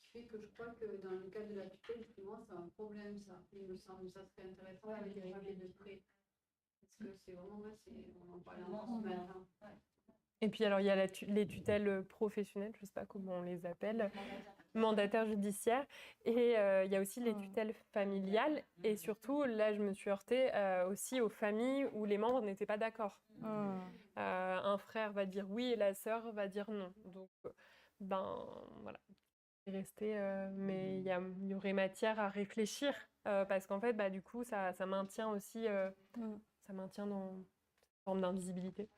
Speaker 1: qui fait que je crois que dans le cas de la tutelle, justement, c'est un problème, ça. Il me semble que ça serait intéressant de les régler de près. Parce que c'est vraiment, on en parlait ce matin.
Speaker 3: Et puis alors, il y a les tutelles professionnelles, je ne sais pas comment on les appelle, mandataires judiciaires. Et il y a aussi les tutelles familiales. Et surtout, là, je me suis heurtée aussi aux familles où les membres n'étaient pas d'accord. Un frère va dire oui et la sœur va dire non. Donc, voilà. C'est resté, mais il y aurait matière à réfléchir parce qu'en fait, du coup, ça maintient aussi, ça maintient dans une forme d'invisibilité.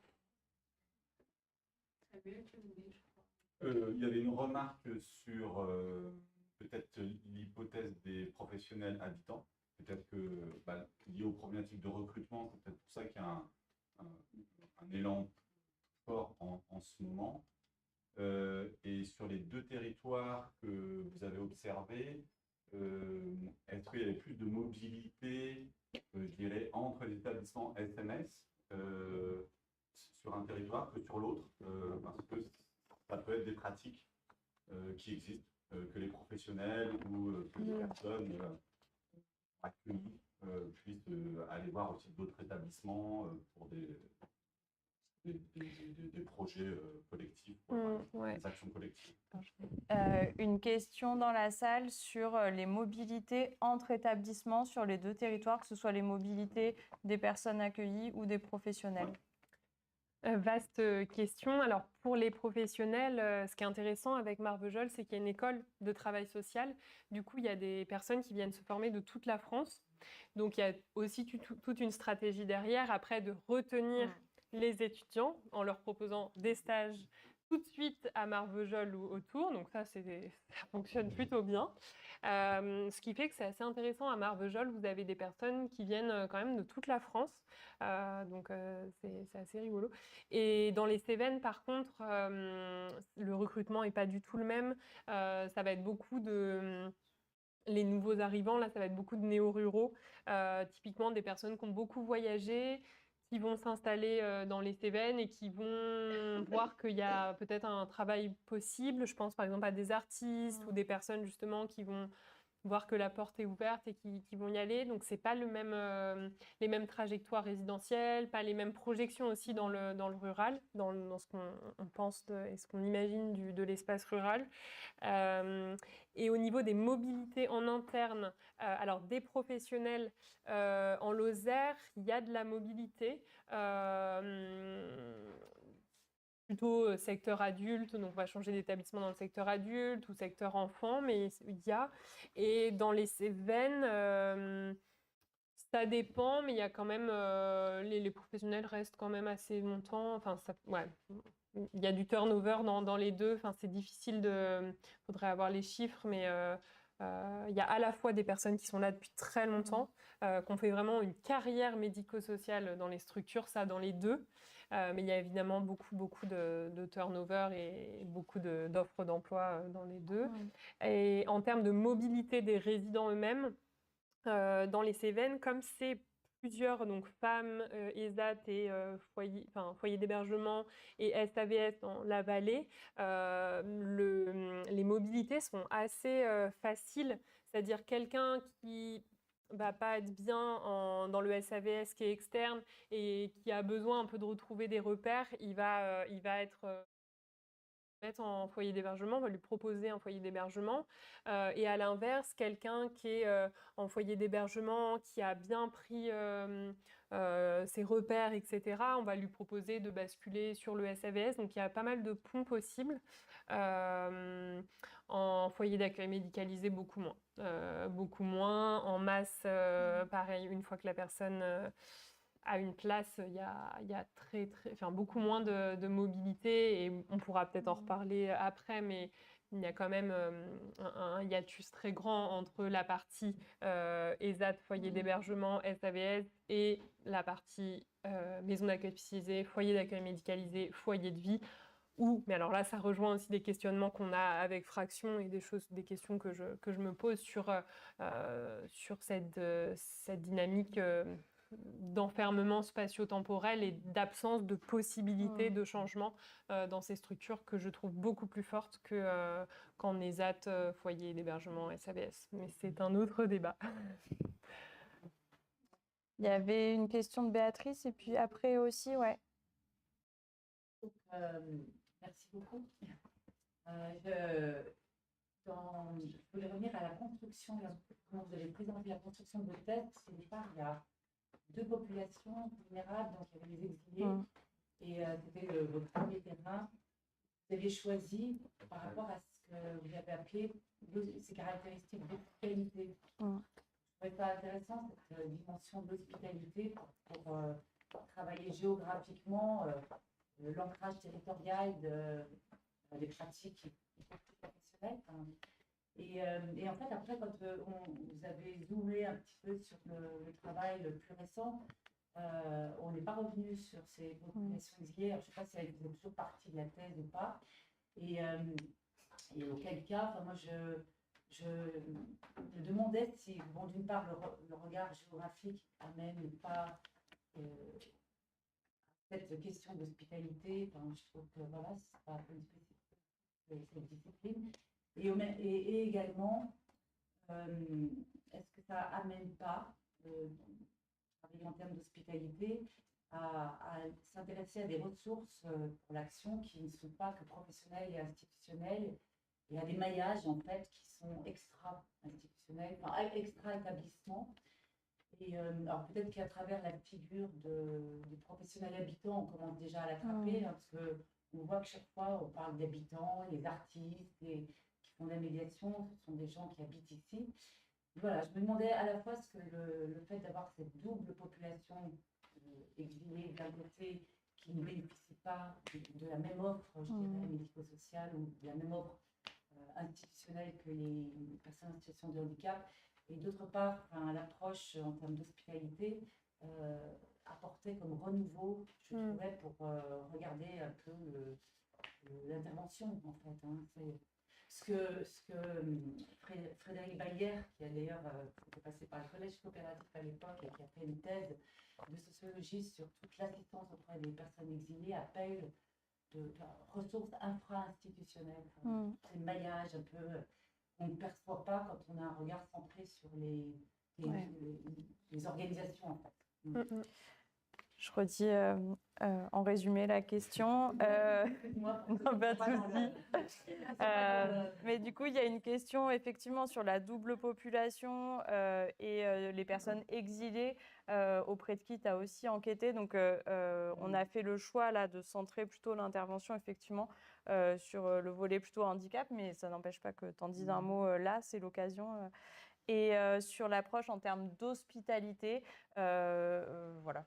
Speaker 6: Il y avait une remarque sur peut-être l'hypothèse des professionnels habitants. Peut-être que lié aux problématiques de recrutement, c'est peut-être pour ça qu'il y a un élan fort en ce moment. Et sur les 2 territoires que vous avez observés, est-ce qu'il y avait plus de mobilité, je dirais, entre les établissements SMS sur un territoire que sur l'autre, parce que ça peut être des pratiques qui existent, que les professionnels ou que les personnes accueillies puissent aller voir aussi d'autres établissements pour des projets collectifs, des actions collectives.
Speaker 2: Une question dans la salle sur les mobilités entre établissements sur les 2 territoires, que ce soit les mobilités des personnes accueillies ou des professionnels.
Speaker 3: Vaste question. Alors, pour les professionnels, ce qui est intéressant avec Marvejols, c'est qu'il y a une école de travail social. Du coup, il y a des personnes qui viennent se former de toute la France. Donc, il y a aussi toute une stratégie derrière, après, de retenir les étudiants en leur proposant des stages tout de suite à Marvejols ou autour. Donc, ça fonctionne plutôt bien. Ce qui fait que c'est assez intéressant à Marvejols. Vous avez des personnes qui viennent quand même de toute la France. Donc, c'est assez rigolo. Et dans les Cévennes, par contre, le recrutement n'est pas du tout le même. Ça va être beaucoup de... les nouveaux arrivants, là, ça va être beaucoup de néo-ruraux. Typiquement, des personnes qui ont beaucoup voyagé, qui vont s'installer dans les Cévennes et qui vont voir qu'il y a peut-être un travail possible. Je pense par exemple à des artistes ou des personnes justement qui vont voir que la porte est ouverte et qui vont y aller. Donc, ce n'est pas les mêmes trajectoires résidentielles, pas les mêmes projections aussi dans le rural, dans ce qu'on pense et ce qu'on imagine de l'espace rural. Et au niveau des mobilités en interne, alors des professionnels en Lozère, il y a de la mobilité. Plutôt secteur adulte, donc on va changer d'établissement dans le secteur adulte ou secteur enfant, mais il y a. Et dans les Cévennes, ça dépend, mais il y a quand même, les professionnels restent quand même assez longtemps. Enfin, il y a du turnover dans les deux. Enfin, c'est difficile faudrait avoir les chiffres, mais il y a à la fois des personnes qui sont là depuis très longtemps, qui ont fait vraiment une carrière médico-sociale dans les structures, ça dans les deux. Mais il y a évidemment beaucoup de turnover et beaucoup d'offres d'emploi dans les deux. Et en termes de mobilité des résidents eux-mêmes, dans les Cévennes, comme c'est plusieurs donc femmes, ESAT et foyer d'hébergement et SAVS dans la vallée, les mobilités sont assez faciles. C'est-à-dire quelqu'un qui va pas être bien dans le SAVS qui est externe et qui a besoin un peu de retrouver des repères, il va être en foyer d'hébergement, on va lui proposer un foyer d'hébergement. Et à l'inverse, quelqu'un qui est en foyer d'hébergement, qui a bien pris ses repères, etc., on va lui proposer de basculer sur le SAVS. Donc il y a pas mal de ponts possibles. En foyer d'accueil médicalisé, beaucoup moins. En masse, pareil, une fois que la personne à une place, il y a beaucoup moins de mobilité et on pourra peut-être en reparler après, mais il y a quand même un hiatus très grand entre la partie ESAT, foyer d'hébergement, SAVS, et la partie maison d'accueil spécialisée, foyer d'accueil médicalisé, foyer de vie. Mais alors là, ça rejoint aussi des questionnements qu'on a avec Fraction et des questions que je me pose sur cette dynamique d'enfermement spatio-temporel et d'absence de possibilité de changement dans ces structures que je trouve beaucoup plus fortes qu'en ESAT, foyer d'hébergement, SAVS. Mais c'est un autre débat.
Speaker 2: Il y avait une question de Béatrice et puis après aussi, ouais.
Speaker 4: Donc, merci beaucoup. Je voulais revenir à la construction, comment vous avez présenté la construction de votre thèse, parce qu'au départ, il y a deux populations vulnérables, donc il y avait les exilés, et c'était votre premier terrain. Vous avez choisi par rapport à ce que vous avez appelé ces caractéristiques d'hospitalité. Je trouvais ça intéressant, cette dimension d'hospitalité pour travailler géographiquement l'ancrage territorial des pratiques professionnelles. Et en fait, après, quand vous avez zoomé un petit peu sur le travail le plus récent, on n'est pas revenu sur ces populations exilées. Alors, je ne sais pas si elles faisaient toujours partie de la thèse ou pas. Et auquel cas, moi, je me demandais si, bon, d'une part, le regard géographique amène pas cette question d'hospitalité. Enfin, je trouve que voilà, c'est pas un peu spécifique cette discipline. Et également, est-ce que ça amène pas, travailler en termes d'hospitalité, à s'intéresser à des ressources pour l'action qui ne sont pas que professionnelles et institutionnelles, et à des maillages en fait qui sont extra-institutionnels, enfin extra-établissements. Et alors peut-être qu'à travers la figure des professionnels habitants, on commence déjà à l'attraper, hein, parce qu'on voit que chaque fois on parle d'habitants, les artistes qui font de la médiation, ce sont des gens qui habitent ici. Voilà, je me demandais à la fois ce que le fait d'avoir cette double population exilée d'un côté qui ne bénéficie pas de la même offre, je dirais, médico-sociale ou de la même offre institutionnelle que les personnes en situation de handicap, et d'autre part, l'approche en termes d'hospitalité apportée comme renouveau, je trouvais, pour regarder un peu l'intervention, en fait. Hein, ce que Frédéric Bayer, qui a d'ailleurs été passé par le collège coopératif à l'époque et qui a fait une thèse de sociologie sur toute l'assistance auprès des personnes exilées, appelle de ressources infra-institutionnelles. C'est le maillage un peu qu'on ne perçoit pas quand on a un regard centré sur les organisations, en fait.
Speaker 2: Je redis en résumé la question. Non, pas de souci. Mais du coup, il y a une question effectivement sur la double population et les personnes exilées auprès de qui tu as aussi enquêté. Donc, on a fait le choix là de centrer plutôt l'intervention effectivement sur le volet plutôt handicap, mais ça n'empêche pas que tu en dises un mot là, c'est l'occasion. Et sur l'approche en termes d'hospitalité, voilà.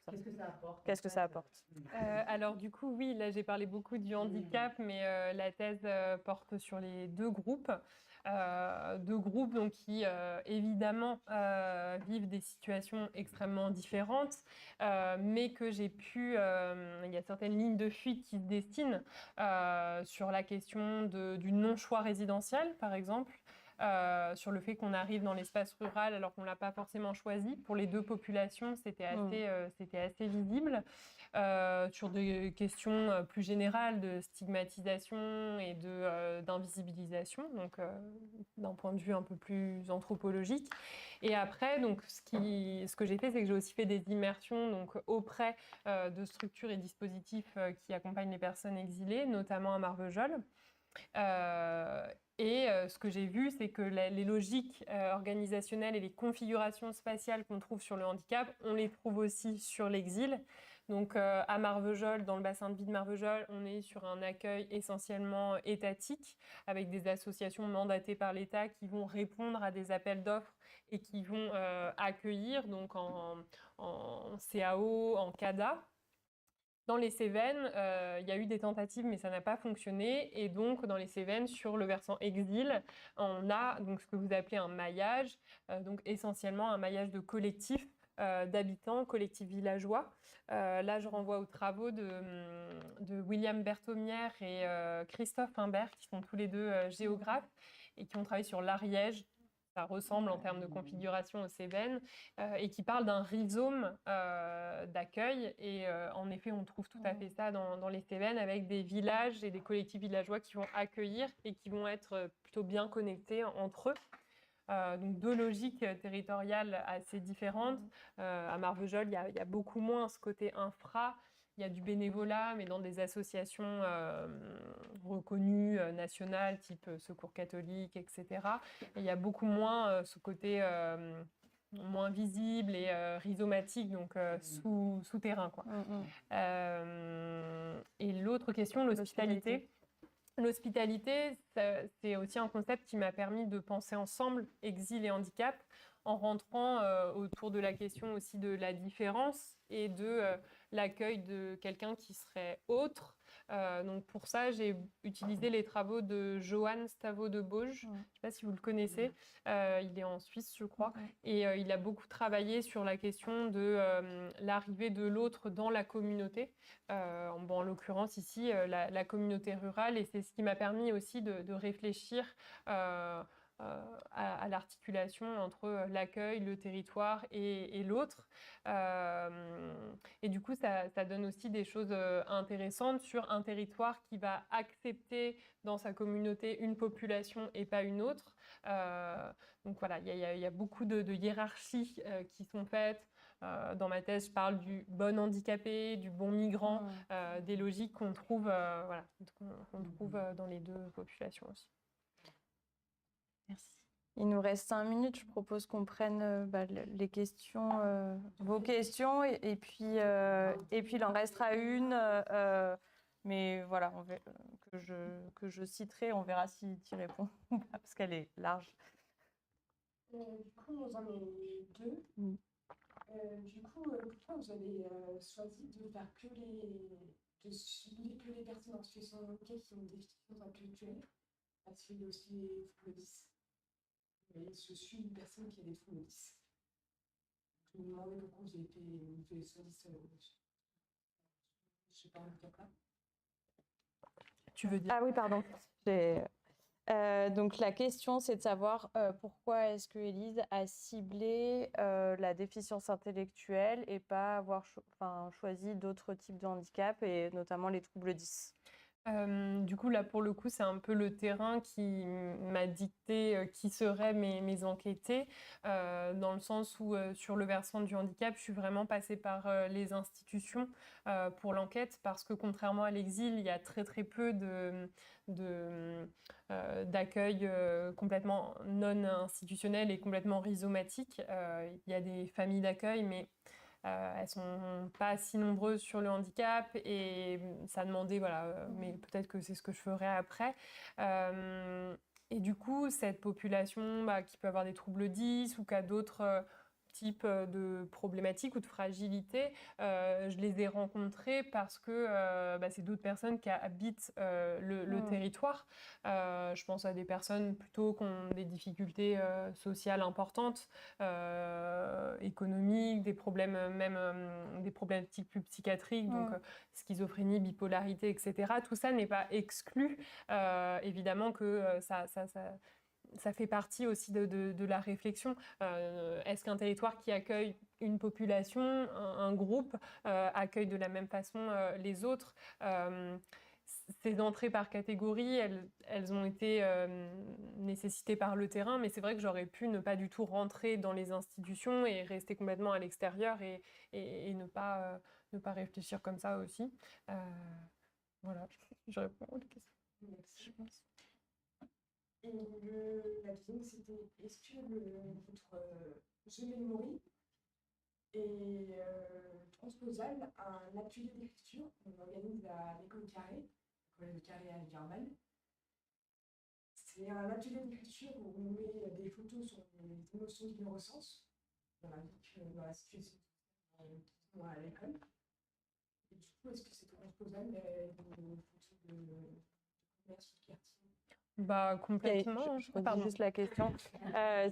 Speaker 4: Qu'est-ce que ça apporte?
Speaker 2: Qu'est-ce que ça apporte?
Speaker 3: Alors du coup, oui, là j'ai parlé beaucoup du handicap, mais la thèse porte sur les deux groupes. Donc, qui évidemment vivent des situations extrêmement différentes, mais que j'ai pu, il y a certaines lignes de fuite qui se dessinent sur la question du non-choix résidentiel, par exemple. Sur le fait qu'on arrive dans l'espace rural alors qu'on ne l'a pas forcément choisi. Pour les deux populations, c'était assez visible. Sur des questions plus générales de stigmatisation et d'invisibilisation, donc d'un point de vue un peu plus anthropologique. Et après, donc, ce que j'ai fait, c'est que j'ai aussi fait des immersions donc, auprès de structures et dispositifs qui accompagnent les personnes exilées, notamment à Marvejols. Ce que j'ai vu, c'est que les logiques organisationnelles et les configurations spatiales qu'on trouve sur le handicap, on les trouve aussi sur l'exil. Donc à Marvejols, dans le bassin de vie de Marvejols, on est sur un accueil essentiellement étatique, avec des associations mandatées par l'État qui vont répondre à des appels d'offres et qui vont accueillir donc en CAO, en CADA. Dans les Cévennes, il y a eu des tentatives, mais ça n'a pas fonctionné. Et donc, dans les Cévennes, sur le versant exil, on a donc, ce que vous appelez un maillage, donc essentiellement un maillage de collectifs d'habitants, collectifs villageois. Là, je renvoie aux travaux de William Berthaumière et Christophe Imbert, qui sont tous les deux géographes et qui ont travaillé sur l'Ariège. Ça ressemble en termes de configuration aux Cévennes, et qui parle d'un rhizome d'accueil. Et en effet, on trouve tout à fait ça dans les Cévennes, avec des villages et des collectifs villageois qui vont accueillir et qui vont être plutôt bien connectés entre eux. Donc deux logiques territoriales assez différentes. À Marvejols, il y a beaucoup moins ce côté infra, il y a du bénévolat, mais dans des associations reconnues, nationales, type Secours catholique, etc. Et il y a beaucoup moins ce côté moins visible et rhizomatique, donc souterrain, quoi. Et l'autre question, l'hospitalité. L'hospitalité, c'est aussi un concept qui m'a permis de penser ensemble exil et handicap, en rentrant autour de la question aussi de la différence et de l'accueil de quelqu'un qui serait autre. Donc pour ça, j'ai utilisé les travaux de Johan Stavo de Bauge. Je ne sais pas si vous le connaissez. Il est en Suisse, je crois. Et il a beaucoup travaillé sur la question de l'arrivée de l'autre dans la communauté. En l'occurrence ici, la communauté rurale. Et c'est ce qui m'a permis aussi de réfléchir à l'articulation entre l'accueil, le territoire et l'autre. Et du coup, ça donne aussi des choses intéressantes sur un territoire qui va accepter dans sa communauté une population et pas une autre. Donc voilà, il y a beaucoup de hiérarchies qui sont faites. Dans ma thèse, je parle du bon handicapé, du bon migrant, des logiques qu'on trouve, qu'on trouve dans les deux populations aussi. Merci.
Speaker 2: Il nous reste 5 minutes. Je propose qu'on prenne les questions, vos questions, et puis il en restera une. Mais voilà, que je citerai. On verra si tu réponds ou pas, parce qu'elle est large.
Speaker 7: Du coup, nous en avons deux. Du coup, pourquoi vous avez choisi de faire de cibler que les personnes en situation de handicap qui ont des déficiences intellectuelles, parce qu'il y a aussi les troubles 10. Et je suis une personne qui a des troubles 10. Je me demandais pourquoi vous avez choisi ce je sais pas, handicap-là.
Speaker 3: Tu veux dire?
Speaker 2: Ah oui, pardon. Donc la question, c'est de savoir pourquoi est-ce que Élise a ciblé la déficience intellectuelle et pas avoir choisi d'autres types de handicap, et notamment les troubles 10.
Speaker 3: Du coup, là, pour le coup, c'est un peu le terrain qui m'a dicté qui seraient mes enquêtés, dans le sens où, sur le versant du handicap, je suis vraiment passée par les institutions pour l'enquête, parce que contrairement à l'exil, il y a très très peu d'accueil complètement non institutionnel et complètement rhizomatique. Il y a des familles d'accueil, mais elles ne sont pas si nombreuses sur le handicap, et ça demandait, mais peut-être que c'est ce que je ferai après. Et du coup, cette population qui peut avoir des troubles 10 ou qui a d'autres types de problématiques ou de fragilités, je les ai rencontrés parce que c'est d'autres personnes qui habitent le territoire. Je pense à des personnes plutôt qui ont des difficultés sociales importantes, économiques, des problèmes des problématiques plus psychiatriques, donc schizophrénie, bipolarité, etc. Tout ça n'est pas exclu. Évidemment que ça fait partie aussi de la réflexion. Est-ce qu'un territoire qui accueille une population, un groupe, accueille de la même façon les autres? Ces entrées par catégorie, elles ont été nécessitées par le terrain, mais c'est vrai que j'aurais pu ne pas du tout rentrer dans les institutions et rester complètement à l'extérieur et ne pas réfléchir comme ça aussi. Voilà, je réponds aux questions.
Speaker 7: Merci. Je pense. Et la deuxième, c'était est-ce que votre jeu memory est transposable à un atelier d'écriture qu'on organise à l'école Carré, l'école Carré à Virval. C'est un atelier d'écriture où on met des photos sur les émotions qu'ils ressentent dans la situation qu'ils ont à l'école. Et du coup, est-ce que c'est transposable des photos de commerce ou de quartier?
Speaker 3: Complètement.
Speaker 2: Je redis juste la question.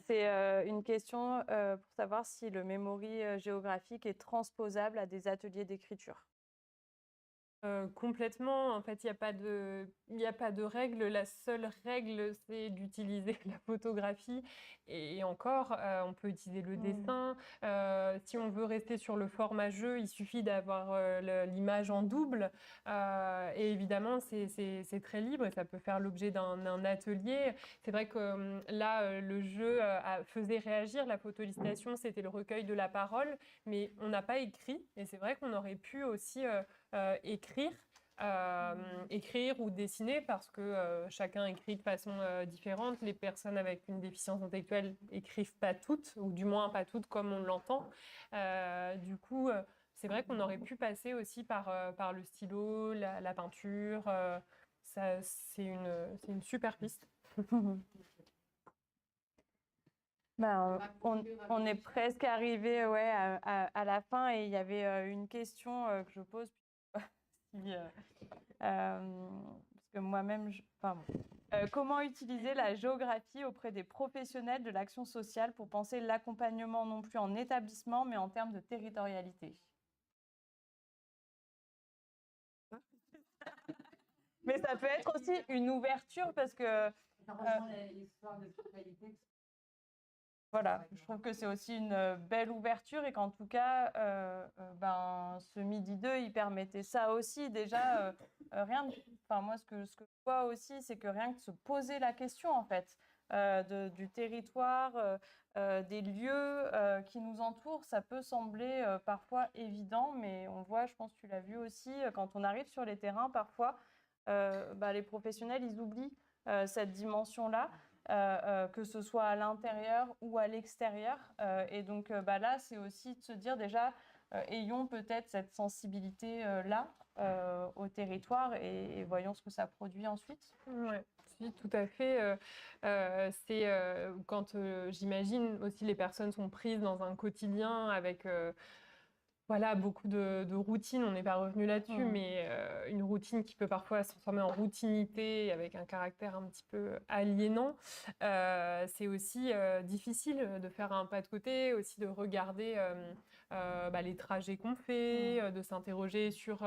Speaker 2: C'est une question pour savoir si le memory géographique est transposable à des ateliers d'écriture.
Speaker 3: Complètement. En fait, il n'y a pas de règle. La seule règle, c'est d'utiliser la photographie. Et encore, on peut utiliser le dessin. Si on veut rester sur le format jeu, il suffit d'avoir l'image en double. Et évidemment, c'est très libre et ça peut faire l'objet d'un atelier. C'est vrai que là, le jeu faisait réagir. La photolistation, c'était le recueil de la parole, mais on n'a pas écrit. Et c'est vrai qu'on aurait pu aussi écrire. Écrire ou dessiner parce que chacun écrit de façon différente. Les personnes avec une déficience intellectuelle écrivent pas toutes, ou du moins pas toutes comme on l'entend. Du coup, c'est vrai qu'on aurait pu passer aussi par le stylo, la peinture. C'est une super piste.
Speaker 2: On est presque arrivé ouais, à la fin et il y avait une question que je pose. Parce que moi-même, comment utiliser la géographie auprès des professionnels de l'action sociale pour penser l'accompagnement non plus en établissement, mais en termes de territorialité? Mais ça peut être aussi une ouverture parce que voilà, je trouve que c'est aussi une belle ouverture et qu'en tout cas, ce midi 2, il permettait ça aussi. Déjà, moi, ce que je vois aussi, c'est que rien que de se poser la question, en fait, du territoire, des lieux qui nous entourent, ça peut sembler parfois évident, mais on voit, je pense que tu l'as vu aussi, quand on arrive sur les terrains, parfois, les professionnels, ils oublient cette dimension-là. Que ce soit à l'intérieur ou à l'extérieur. Et donc là, c'est aussi de se dire déjà, ayons peut-être cette sensibilité-là au territoire et voyons ce que ça produit ensuite.
Speaker 3: Ouais, si, tout à fait. C'est quand j'imagine aussi les personnes sont prises dans un quotidien avec voilà, beaucoup de routines, on n'est pas revenu là-dessus, mais une routine qui peut parfois se transformer en routinité avec un caractère un petit peu aliénant. C'est aussi difficile de faire un pas de côté, aussi de regarder les trajets qu'on fait, de s'interroger sur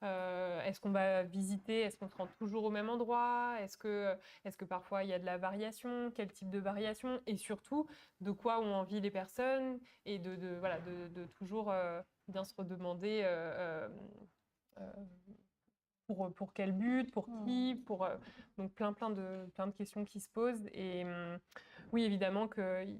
Speaker 3: est-ce qu'on va visiter, est-ce qu'on se rend toujours au même endroit, est-ce que parfois il y a de la variation, quel type de variation, et surtout de quoi ont envie les personnes, et de toujours bien se redemander pour quel but, pour qui, donc plein de questions qui se posent. Et oui, évidemment qu'il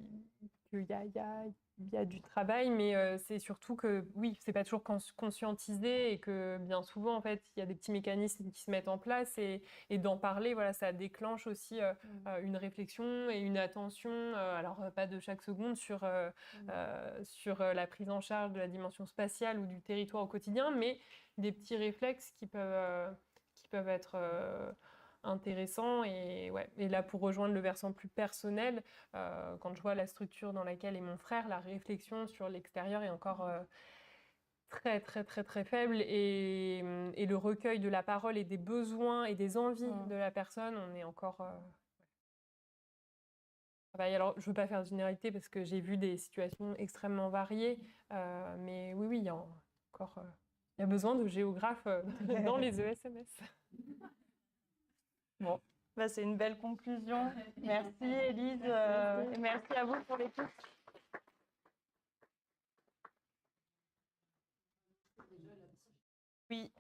Speaker 3: y a du travail, mais c'est surtout que oui, c'est pas toujours conscientisé et que bien souvent, en fait, il y a des petits mécanismes qui se mettent en place et d'en parler, voilà, ça déclenche aussi une réflexion et une attention, alors pas de chaque seconde sur la prise en charge de la dimension spatiale ou du territoire au quotidien, mais des petits réflexes qui peuvent être intéressant. Et là, pour rejoindre le versant plus personnel, quand je vois la structure dans laquelle est mon frère, la réflexion sur l'extérieur est encore très très très très faible, et le recueil de la parole et des besoins et des envies de la personne, on est encore alors, je ne veux pas faire de généralité parce que j'ai vu des situations extrêmement variées, mais oui, il y a encore il y a besoin de géographes dans les ESMS.
Speaker 2: Bon, c'est une belle conclusion. Merci Élise, et merci à vous pour l'écoute. Oui.